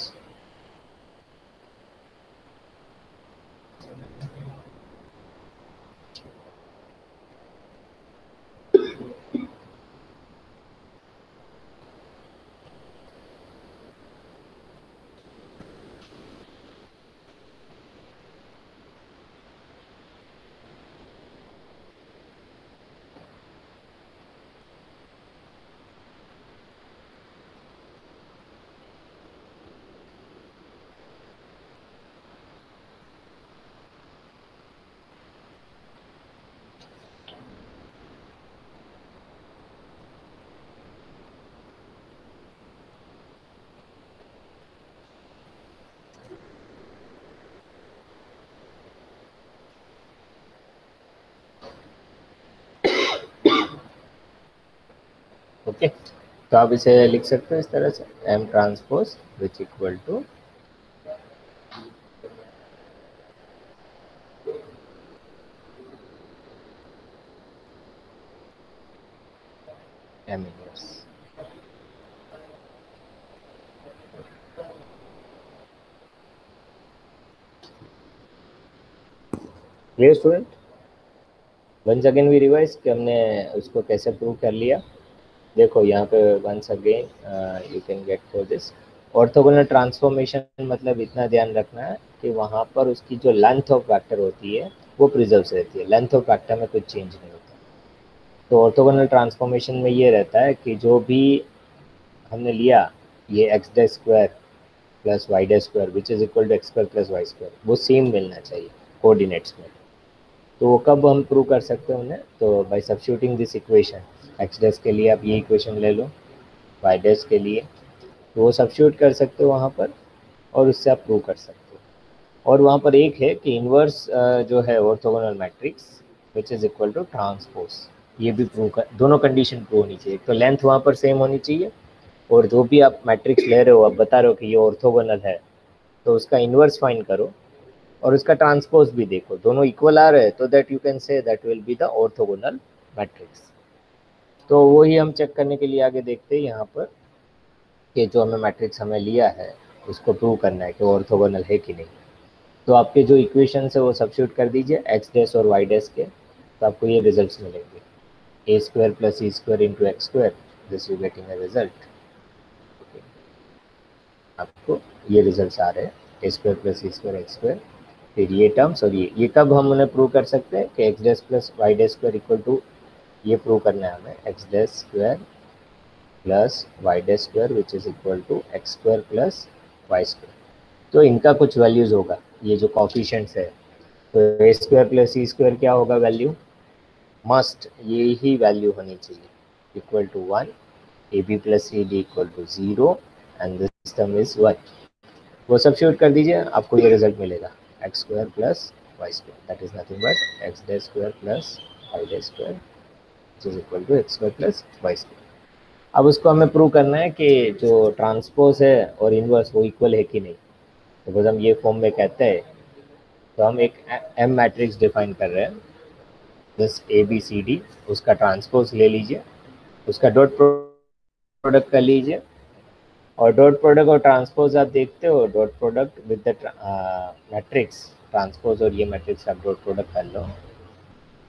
Okay, तो आप इसे लिख सकते हो इस तरह से, m transpose which equal to m inverse. Clear student? Once again we revise कि हमने उसको कैसे प्रूव कर लिया। देखो यहाँ पे once again you can get for this orthogonal transformation, मतलब इतना ध्यान रखना है कि वहाँ पर उसकी जो लेंथ ऑफ वेक्टर होती है वो प्रिजर्व रहती है, लेंथ ऑफ वेक्टर में कुछ चेंज नहीं होता। तो ऑर्थोगोनल ट्रांसफॉर्मेशन में ये रहता है कि जो भी हमने लिया ये x dash square plus y dash square which is equal to x square plus y square, वो सेम मिलना चाहिए कोऑर्डिनेट्स में। तो वो कब हम प्रूव कर सकते हैं उन्हें? तो bye substituting this equation, x dash के लिए आप ये इक्वेशन ले लो, वाई डैश के लिए, तो वो सब्स्टिट्यूट कर सकते हो वहाँ पर और उससे आप प्रूव कर सकते हो। और वहाँ पर एक है कि इन्वर्स जो है orthogonal matrix which is equal to transpose, ये भी प्रूव कर, दोनों कंडीशन प्रूव होनी चाहिए। तो लेंथ वहाँ पर सेम होनी चाहिए और जो भी आप मैट्रिक्स ले रहे हो, आप बता रहे हो कि ये ऑर्थोगोनल है, तो उसका इन्वर्स फाइंड करो और उसका ट्रांसपोज भी देखो, दोनों इक्वल आ रहे हैं तो that you can say that will be the orthogonal matrix. तो वही हम चेक करने के लिए आगे देखते हैं यहाँ पर कि जो हमें मैट्रिक्स हमें लिया है उसको प्रूव करना है कि ऑर्थोगोनल है कि नहीं। तो आपके जो इक्वेशन है वो सब्स्टिट्यूट कर दीजिए एक्स डैश और वाई डैश के, तो आपको ये रिजल्ट्स मिलेंगे, a square plus e square into x square, this you getting a result. आपको ये रिजल्ट्स आ रहे हैं, a square plus e square x square, फिर ये टर्म्स और ये कब हम उन्हें प्रूव कर सकते हैं कि x dash plus y dash square equal to, ये प्रूव करना है हमें, x dash square plus y dash square which is equal to x square plus y square. तो इनका कुछ वैल्यूज़ होगा, ये जो कॉफिशिएंट्स है, तो a square plus e square क्या होगा वैल्यू, मस्ट ये ही वैल्यू होनी चाहिए, equal to 1, a b plus c d equal to 0 and this term is 1। वो सब्स्टिट्यूट कर दीजिए, आपको ये रिजल्ट मिलेगा, x square plus y square, that is nothing but x dash square plus y dash square which is equal to x square plus y square. अब उसको हमें prove करना है कि जो ट्रांसपोज है और इनवर्स वो इक्वल है कि नहीं। तो बस हम ये फॉर्म में कहते हैं, तो हम एक एम मैट्रिक्स डिफाइन कर रहे हैं, this A B C d, उसका ट्रांसपोज ले लीजिए, उसका डॉट प्रोडक्ट कर लीजिए, और डॉट प्रोडक्ट और ट्रांसपोज आप देखते हो, dot product with the matrix transpose और ये मैट्रिक्स आप डॉट प्रोडक्ट कर लो,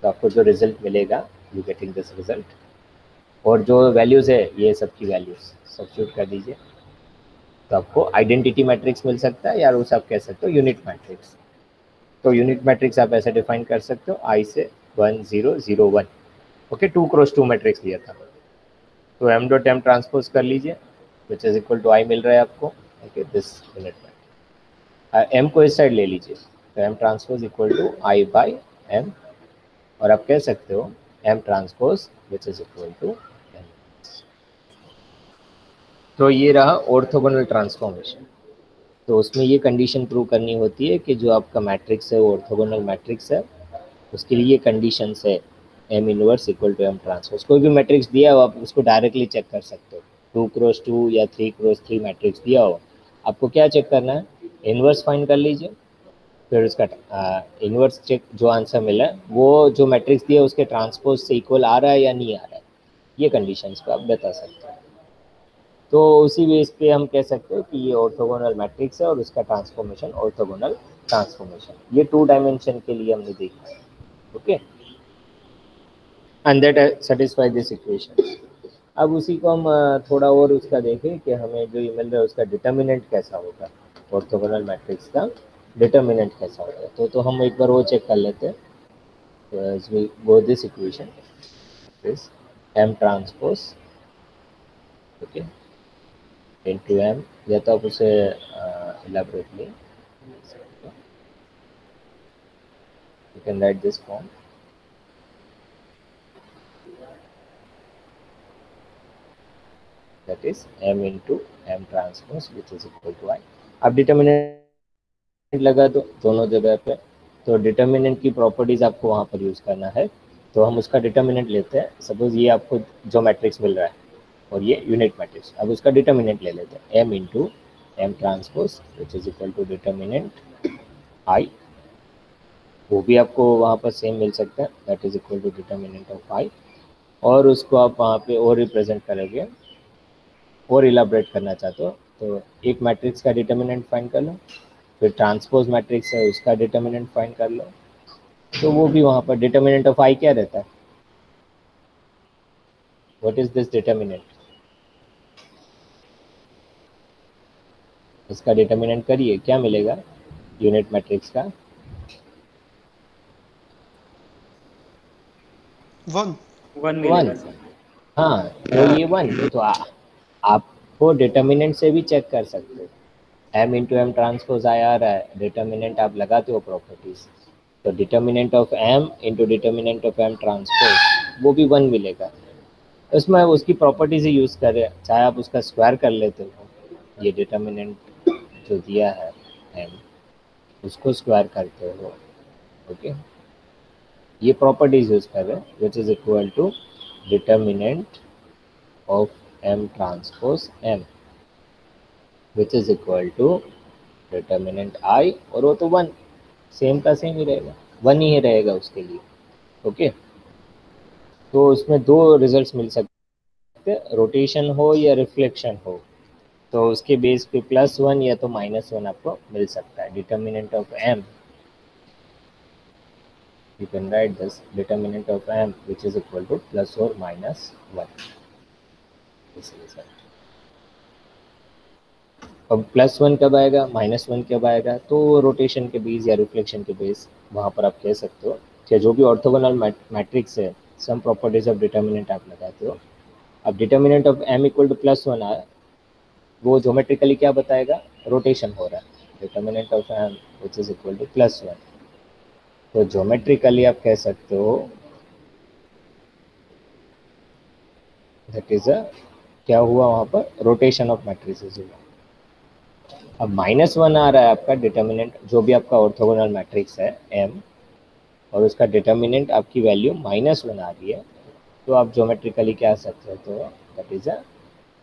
तो आपको जो रिजल्ट मिलेगा यू गेटिंग दिस रिजल्ट। और जो वैल्यूज़ है ये सब की वैल्यूज़ सब्स्टिट्यूट कर दीजिए, तो आपको आइडेंटिटी मैट्रिक्स मिल सकता है, या उसे आप कह सकते हो यूनिट मैट्रिक्स। तो यूनिट मैट्रिक्स आप ऐसे डिफाइन कर सकते हो, आई से 1 0 0 1, ओके, 2 क्रॉस 2 मैट्रिक्स लिया था। तो एम डॉट एम ट्रांसपोज कर लीजिए which is equal to I मिल रहा है आपको, okay, this unit matrix. M को इस साइड ले लीजिए, तो M transpose equal to I by M, और आप कह सकते हो M transpose which is equal to M. तो ये रहा ऑर्थोगोनल ट्रांसफॉर्मेशन। तो उसमें ये कंडीशन प्रूव करनी होती है कि जो आपका मैट्रिक्स है वो ऑर्थोगोनल मैट्रिक्स है, उसके लिए कंडीशंस है M inverse equal to M transpose. कोई भी मैट्रिक्स दिया हो आप उसको डायरेक्टली चेक कर सकते हो, 2 क्रॉस 2 या 3 क्रॉस 3 मैट्रिक्स दिया हो, आपको क्या चेक करना है, इनवर्स फाइंड कर लीजिए, फिर उसका इनवर्स चेक, जो आंसर मिला है वो जो मैट्रिक्स दिया उसके ट्रांसपोज से इक्वल आ रहा है या नहीं आ रहा है, ये कंडीशंस को आप बता सकते हो। तो उसी बेस पे हम कह सकते हैं कि ये ऑर्थोगोनल मैट्रिक्स है और उसका ट्रांसफॉर्मेशन ऑर्थोगोनल ट्रांसफॉर्मेशन, ये 2 डायमेंशन के लिए हमने देखा है, okay, and that satisfy this equation. अब उसी को हम थोड़ा और उसका देखें कि हमें जो ये मिल रहा है उसका डिटर्मिनेंट कैसा होगा, ऑर्थोगोनल मैट्रिक्स का डिटर्मिनेंट कैसा होगा। तो हम एक बार वो चेक कर लेते हैं। तो as we go this equation this M transpose, okay, into M, या तो आप उसे elaborately you can write this form, that is m into m transpose which is equal to I। अब डिटर्मिनेंट लगा दो दोनों जगह पे, तो डिटर्मिनेंट की प्रॉपर्टीज आपको वहाँ पर यूज़ करना है। तो हम उसका डिटर्मिनेंट लेते हैं, सपोज ये आपको जो मैट्रिक्स मिल रहा है और ये यूनिट मैट्रिक्स। अब उसका डिटर्मिनेंट ले लेते हैं, m into M transpose which is equal to determinant I, वो भी आपको वहाँ पर सेम मिल सकता है, that is equal to determinant of I, और उसको आप वहाँ पे और रिप्रेजेंट करेंगे और इलाबरेट करना चाहते हो तो एक मैट्रिक्स का डिटर्मिनेंट फाइंड कर लो, फिर ट्रांसपोज मैट्रिक्स है उसका डिटर्मिनेंट फाइंड कर लो, तो वो भी वहाँ पर डिटर्मिनेंट ऑफ आई क्या रहता है, व्हाट इज दिस डिटर्मिनेंट, इसका डिटर्मिनेंट करिए क्या मिलेगा यूनिट मैट्रिक्स का, 1। 1 वन। मिलेगा सर। हाँ तो ये 1 तो आपको डिटर्मिनेंट से भी चेक कर सकते हो, m इंटू एम ट्रांसपोज आई आ रहा है, डिटर्मिनेंट आप लगाते हो प्रॉपर्टीज, तो determinant of m into determinant of m transpose वो भी 1 मिलेगा। उसमें उसकी प्रॉपर्टीज ही यूज़ करें, चाहे आप उसका स्क्वायर कर लेते हो, ये डिटर्मिनेंट जो दिया है m उसको स्क्वायर करते हो, ओके, ये प्रॉपर्टीज यूज़ कर रहे हैं which is equal to determinant of m transpose m which is equal to determinant i, और वो तो 1 सेम का सेम ही रहेगा, 1 ही रहेगा उसके लिए, ओके। तो उसमें दो रिजल्ट्स मिल सकते हैं, रोटेशन हो या रिफ्लेक्शन हो, तो उसके बेस पे +1 या तो -1 आपको मिल सकता है। Determinant of m, you can write this determinant of m which is equal to plus or minus 1, this result। अब +1 कब आएगा -1 कब आएगा, तो रोटेशन के बेस या रिफ्लेक्शन के बेस वहाँ पर आप कह सकते हो कि जो भी ऑर्थोगोनल मैट्रिक्स है सम प्रॉपर्टीज ऑफ डिटर्मिनेंट आप लगाते हो। अब determinant of m equal to +1 आया, वो ज्योमेट्रिकली क्या बताएगा, रोटेशन हो रहा है, determinant of m which is equal to +1, तो ज्योमेट्रिकली आप कह सकते हो दैट इज अ क्या हुआ वहाँ पर, रोटेशन ऑफ मैट्रिसेस हुआ। अब -1 आ रहा है आपका डिटर्मिनेंट, जो भी आपका ऑर्थोगोनल मैट्रिक्स है m, और उसका डिटर्मिनेंट आपकी वैल्यू -1 आ रही है, तो आप ज्योमेट्रिकली क्या सकते हो, तो दैट इज अ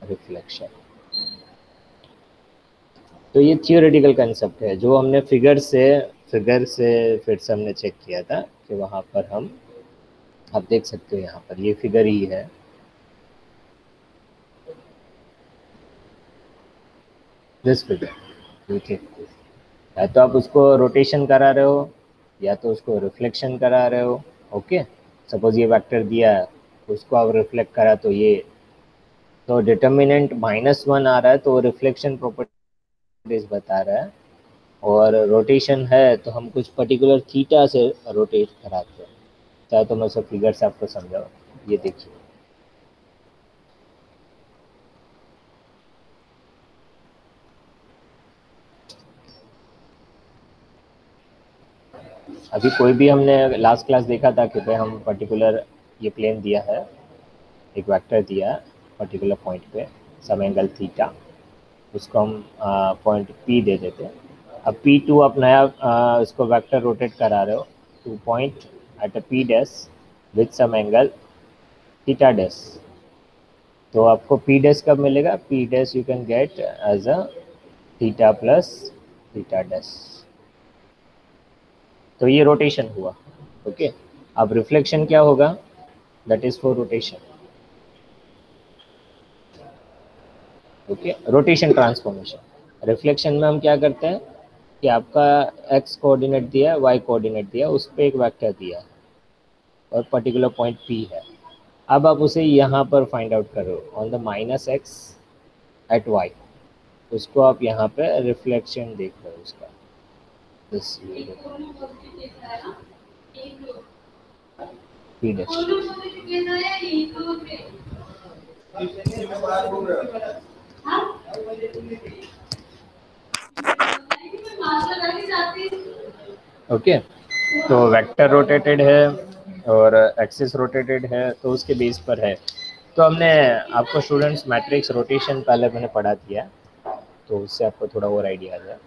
रिफ्लेक्शन। तो ये थियोरेटिकल कंसेप्ट है जो हमने फिगर से फिर से हमने चेक किया था कि वहाँ पर हम, आप देख सकते हो यहाँ पर ये फिगर ही है, दिस फिगर, ठीक है, या तो आप उसको रोटेशन करा रहे हो या तो उसको रिफ्लेक्शन करा रहे हो, ओके। सपोज ये वेक्टर दिया है उसको आप रिफ्लेक्ट करा तो ये, तो डिटर्मिनेंट -1 आ रहा है तो रिफ्लेक्शन प्रॉपर्टीज बता रहा है, और रोटेशन है तो हम कुछ पर्टिकुलर थीटा से रोटेट कराते हैं। चाहे तो मैं सब फिगर से आपको समझाऊँ, ये देखिए, अभी कोई भी हमने लास्ट क्लास देखा था कि भाई हम पर्टिकुलर ये प्लेन दिया है, एक वेक्टर दिया है पर्टिकुलर पॉइंट पे सम एंगल थीटा, उसको हम पॉइंट P दे देते हैं। अब P2 आप नया इसको वेक्टर रोटेट करा रहे हो to point at a P dash with some angle theta dash, तो आपको P डैश कब मिलेगा, P dash you can get as a theta plus theta dash, तो ये रोटेशन हुआ, ओके। अब रिफ्लेक्शन क्या होगा, that is for rotation, okay, rotation transformation. Reflection में हम क्या करते हैं कि आपका x कोऑर्डिनेट दिया है, y कोऑर्डिनेट दिया है, उस पर एक वेक्टर दिया है और पर्टिकुलर पॉइंट P है, अब आप उसे यहाँ पर फाइंड आउट करो on the -x at y, उसको आप यहाँ पे रिफ्लेक्शन देख रहे हो उसका, दिस P डैश, ओके। तो वेक्टर रोटेटेड है और एक्सिस रोटेटेड है, तो उसके बेस पर है। तो हमने आपको स्टूडेंट्स मैट्रिक्स रोटेशन पहले मैंने पढ़ा दिया, तो उससे आपको थोड़ा और आइडिया आ जाए।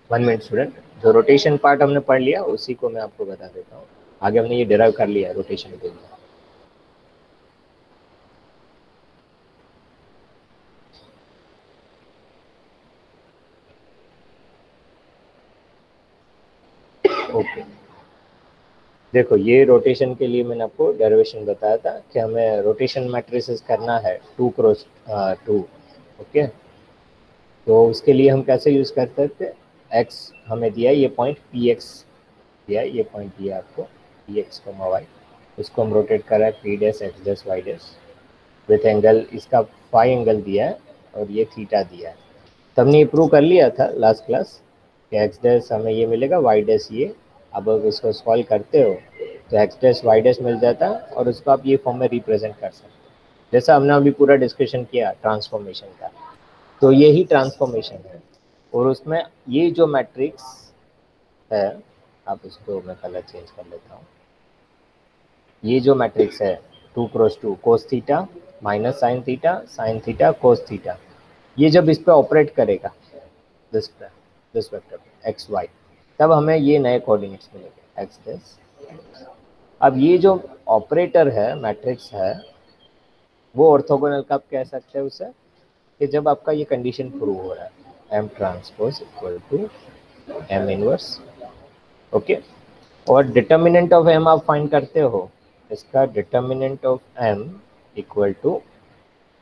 1 मिनट स्टूडेंट, जो रोटेशन पार्ट हमने पढ़ लिया उसी को मैं आपको बता देता हूँ। आगे हमने ये डिराइव कर लिया रोटेशन के लिए। ओके, देखो ये रोटेशन के लिए मैंने आपको डेरिवेशन बताया था कि हमें रोटेशन मैट्रिसेस करना है 2 क्रॉस 2। ओके, तो उसके लिए हम कैसे यूज कर सकते हैं, एक्स हमें दिया ये पॉइंट पी एक्स दिया, ये पॉइंट दिया आपको पी एक्स वाई, उसको हम रोटेट कर रहे हैं P dash x dash y dash with angle, इसका फाई एंगल दिया है और ये थीटा दिया है। तो हमने ये प्रूव कर लिया था लास्ट क्लास कि एक्स डैश हमें ये मिलेगा, वाई डैश ये। अब अगर इसको सॉल्व करते हो तो एक्स डैश वाई डैश मिल जाता है और उसको आप ये फॉर्म में रिप्रेजेंट कर सकते हो, जैसा हमने अभी पूरा डिस्कशन किया ट्रांसफॉर्मेशन का। तो यही ट्रांसफॉर्मेशन है और उसमें ये जो मैट्रिक्स है, आप इसको मैं कलर चेंज कर लेता हूँ। ये जो मैट्रिक्स है 2 cross 2 cos theta minus sine theta cos theta, ये जब इस पे ऑपरेट करेगा दिस वेक्टर पे एक्स वाई, तब हमें ये नए कोऑर्डिनेट्स मिलेंगे एक्स डैश। अब ये जो ऑपरेटर है मैट्रिक्स है वो ऑर्थोगोनल कब कह सकते हैं उसे, कि जब आपका ये कंडीशन प्रूव हो रहा है M transpose equal to M inverse. Okay, और डिटर्मिनेंट ऑफ एम आप फाइंड करते हो, इसका determinant of M equal to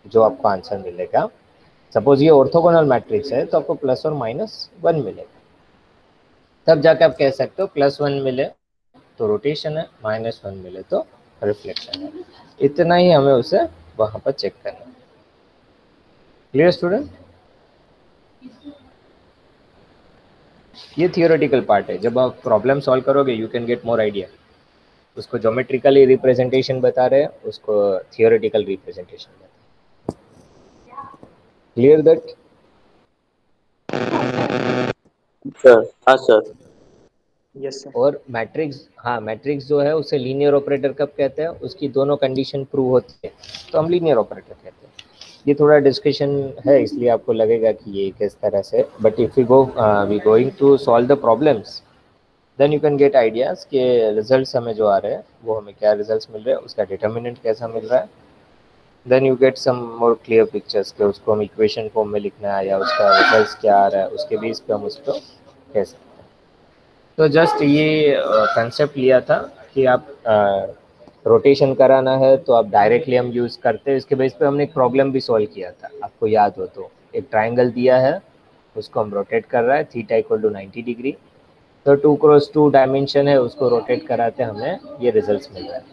जो आपको आंसर मिलेगा, सपोज ये ऑर्थोगोनल मैट्रिक्स है तो आपको प्लस और माइनस 1 मिलेगा, तब जाके आप कह सकते हो +1 मिले तो रोटेशन है, -1 मिले तो रिफ्लेक्शन है। इतना ही हमें उसे वहां पर चेक करना है। Clear student? ये थियोरेटिकल पार्ट है, जब आप प्रॉब्लम सॉल्व करोगे you can get more idea. उसको ज्योमेट्रिकली रिप्रेजेंटेशन बता रहे हैं, उसको थियोरेटिकल रिप्रेजेंटेशन बता रहे हैं। Clear that? सर हाँ सर। Yes sir. और मैट्रिक्स, हाँ मैट्रिक्स जो है उसे लीनियर ऑपरेटर कब कहते हैं, उसकी दोनों कंडीशन प्रूव होती है तो हम लीनियर ऑपरेटर कहते हैं। ये थोड़ा डिस्कशन है इसलिए आपको लगेगा कि ये किस तरह से, but if you we going to solve the problems then you can get ideas के रिजल्ट्स हमें जो आ रहे हैं वो हमें क्या रिजल्ट्स मिल रहे हैं, उसका डिटर्मिनेंट कैसा मिल रहा है, then you get some more clear pictures के उसको हम इक्वेशन फॉर्म में लिखना है या उसका रिजल्ट्स क्या आ रहा है उसके बेस पे हम उसको कह सकते हैं। तो जस्ट ये कंसेप्ट लिया था कि आप रोटेशन कराना है तो आप डायरेक्टली हम यूज़ करते हैं, इसके बेस पे हमने एक प्रॉब्लम भी सॉल्व किया था आपको याद हो तो। एक ट्राइंगल दिया है उसको हम रोटेट कर रहा है थीटा इक्वल टू 90 डिग्री, तो 2 क्रॉस 2 डायमेंशन है उसको रोटेट कराते हमें ये रिजल्ट्स मिल रहा है।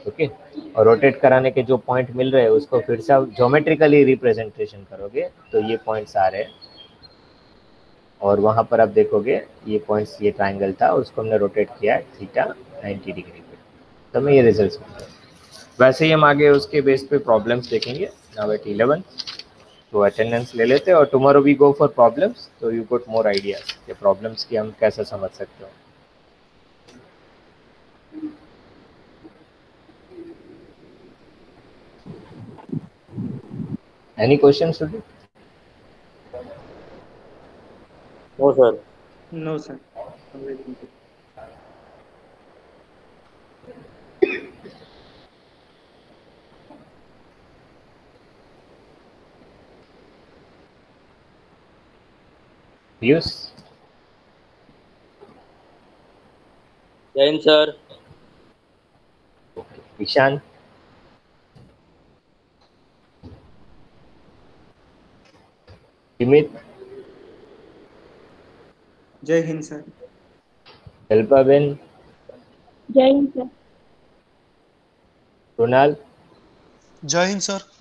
ओके, और रोटेट कराने के जो पॉइंट मिल रहे हैं उसको फिर से आप ज्योमेट्रिकली रिप्रेजेंटेशन करोगे तो ये पॉइंट्स आ रहे हैं और वहाँ पर आप देखोगे ये पॉइंट्स, ये ट्राइंगल था उसको हमने रोटेट किया थीटा 90 डिग्री पे, तो हमें ये रिजल्ट्स मिलते हैं। वैसे ही हम आगे उसके बेस पे प्रॉब्लम्स देखेंगे। नाउ एट 11 तो अटेंडेंस ले लेते हैं और tomorrow we go for problems, तो यू गॉट मोर आइडियाज कि प्रॉब्लम्स की हम कैसे समझ सकते हो। Any question student? No sir. No sir. Yes. जय हिंद सर। ईशान? Imit? जय हिंद सर। Helpa Ben? जय हिंद सर। Runal? जय हिंद सर।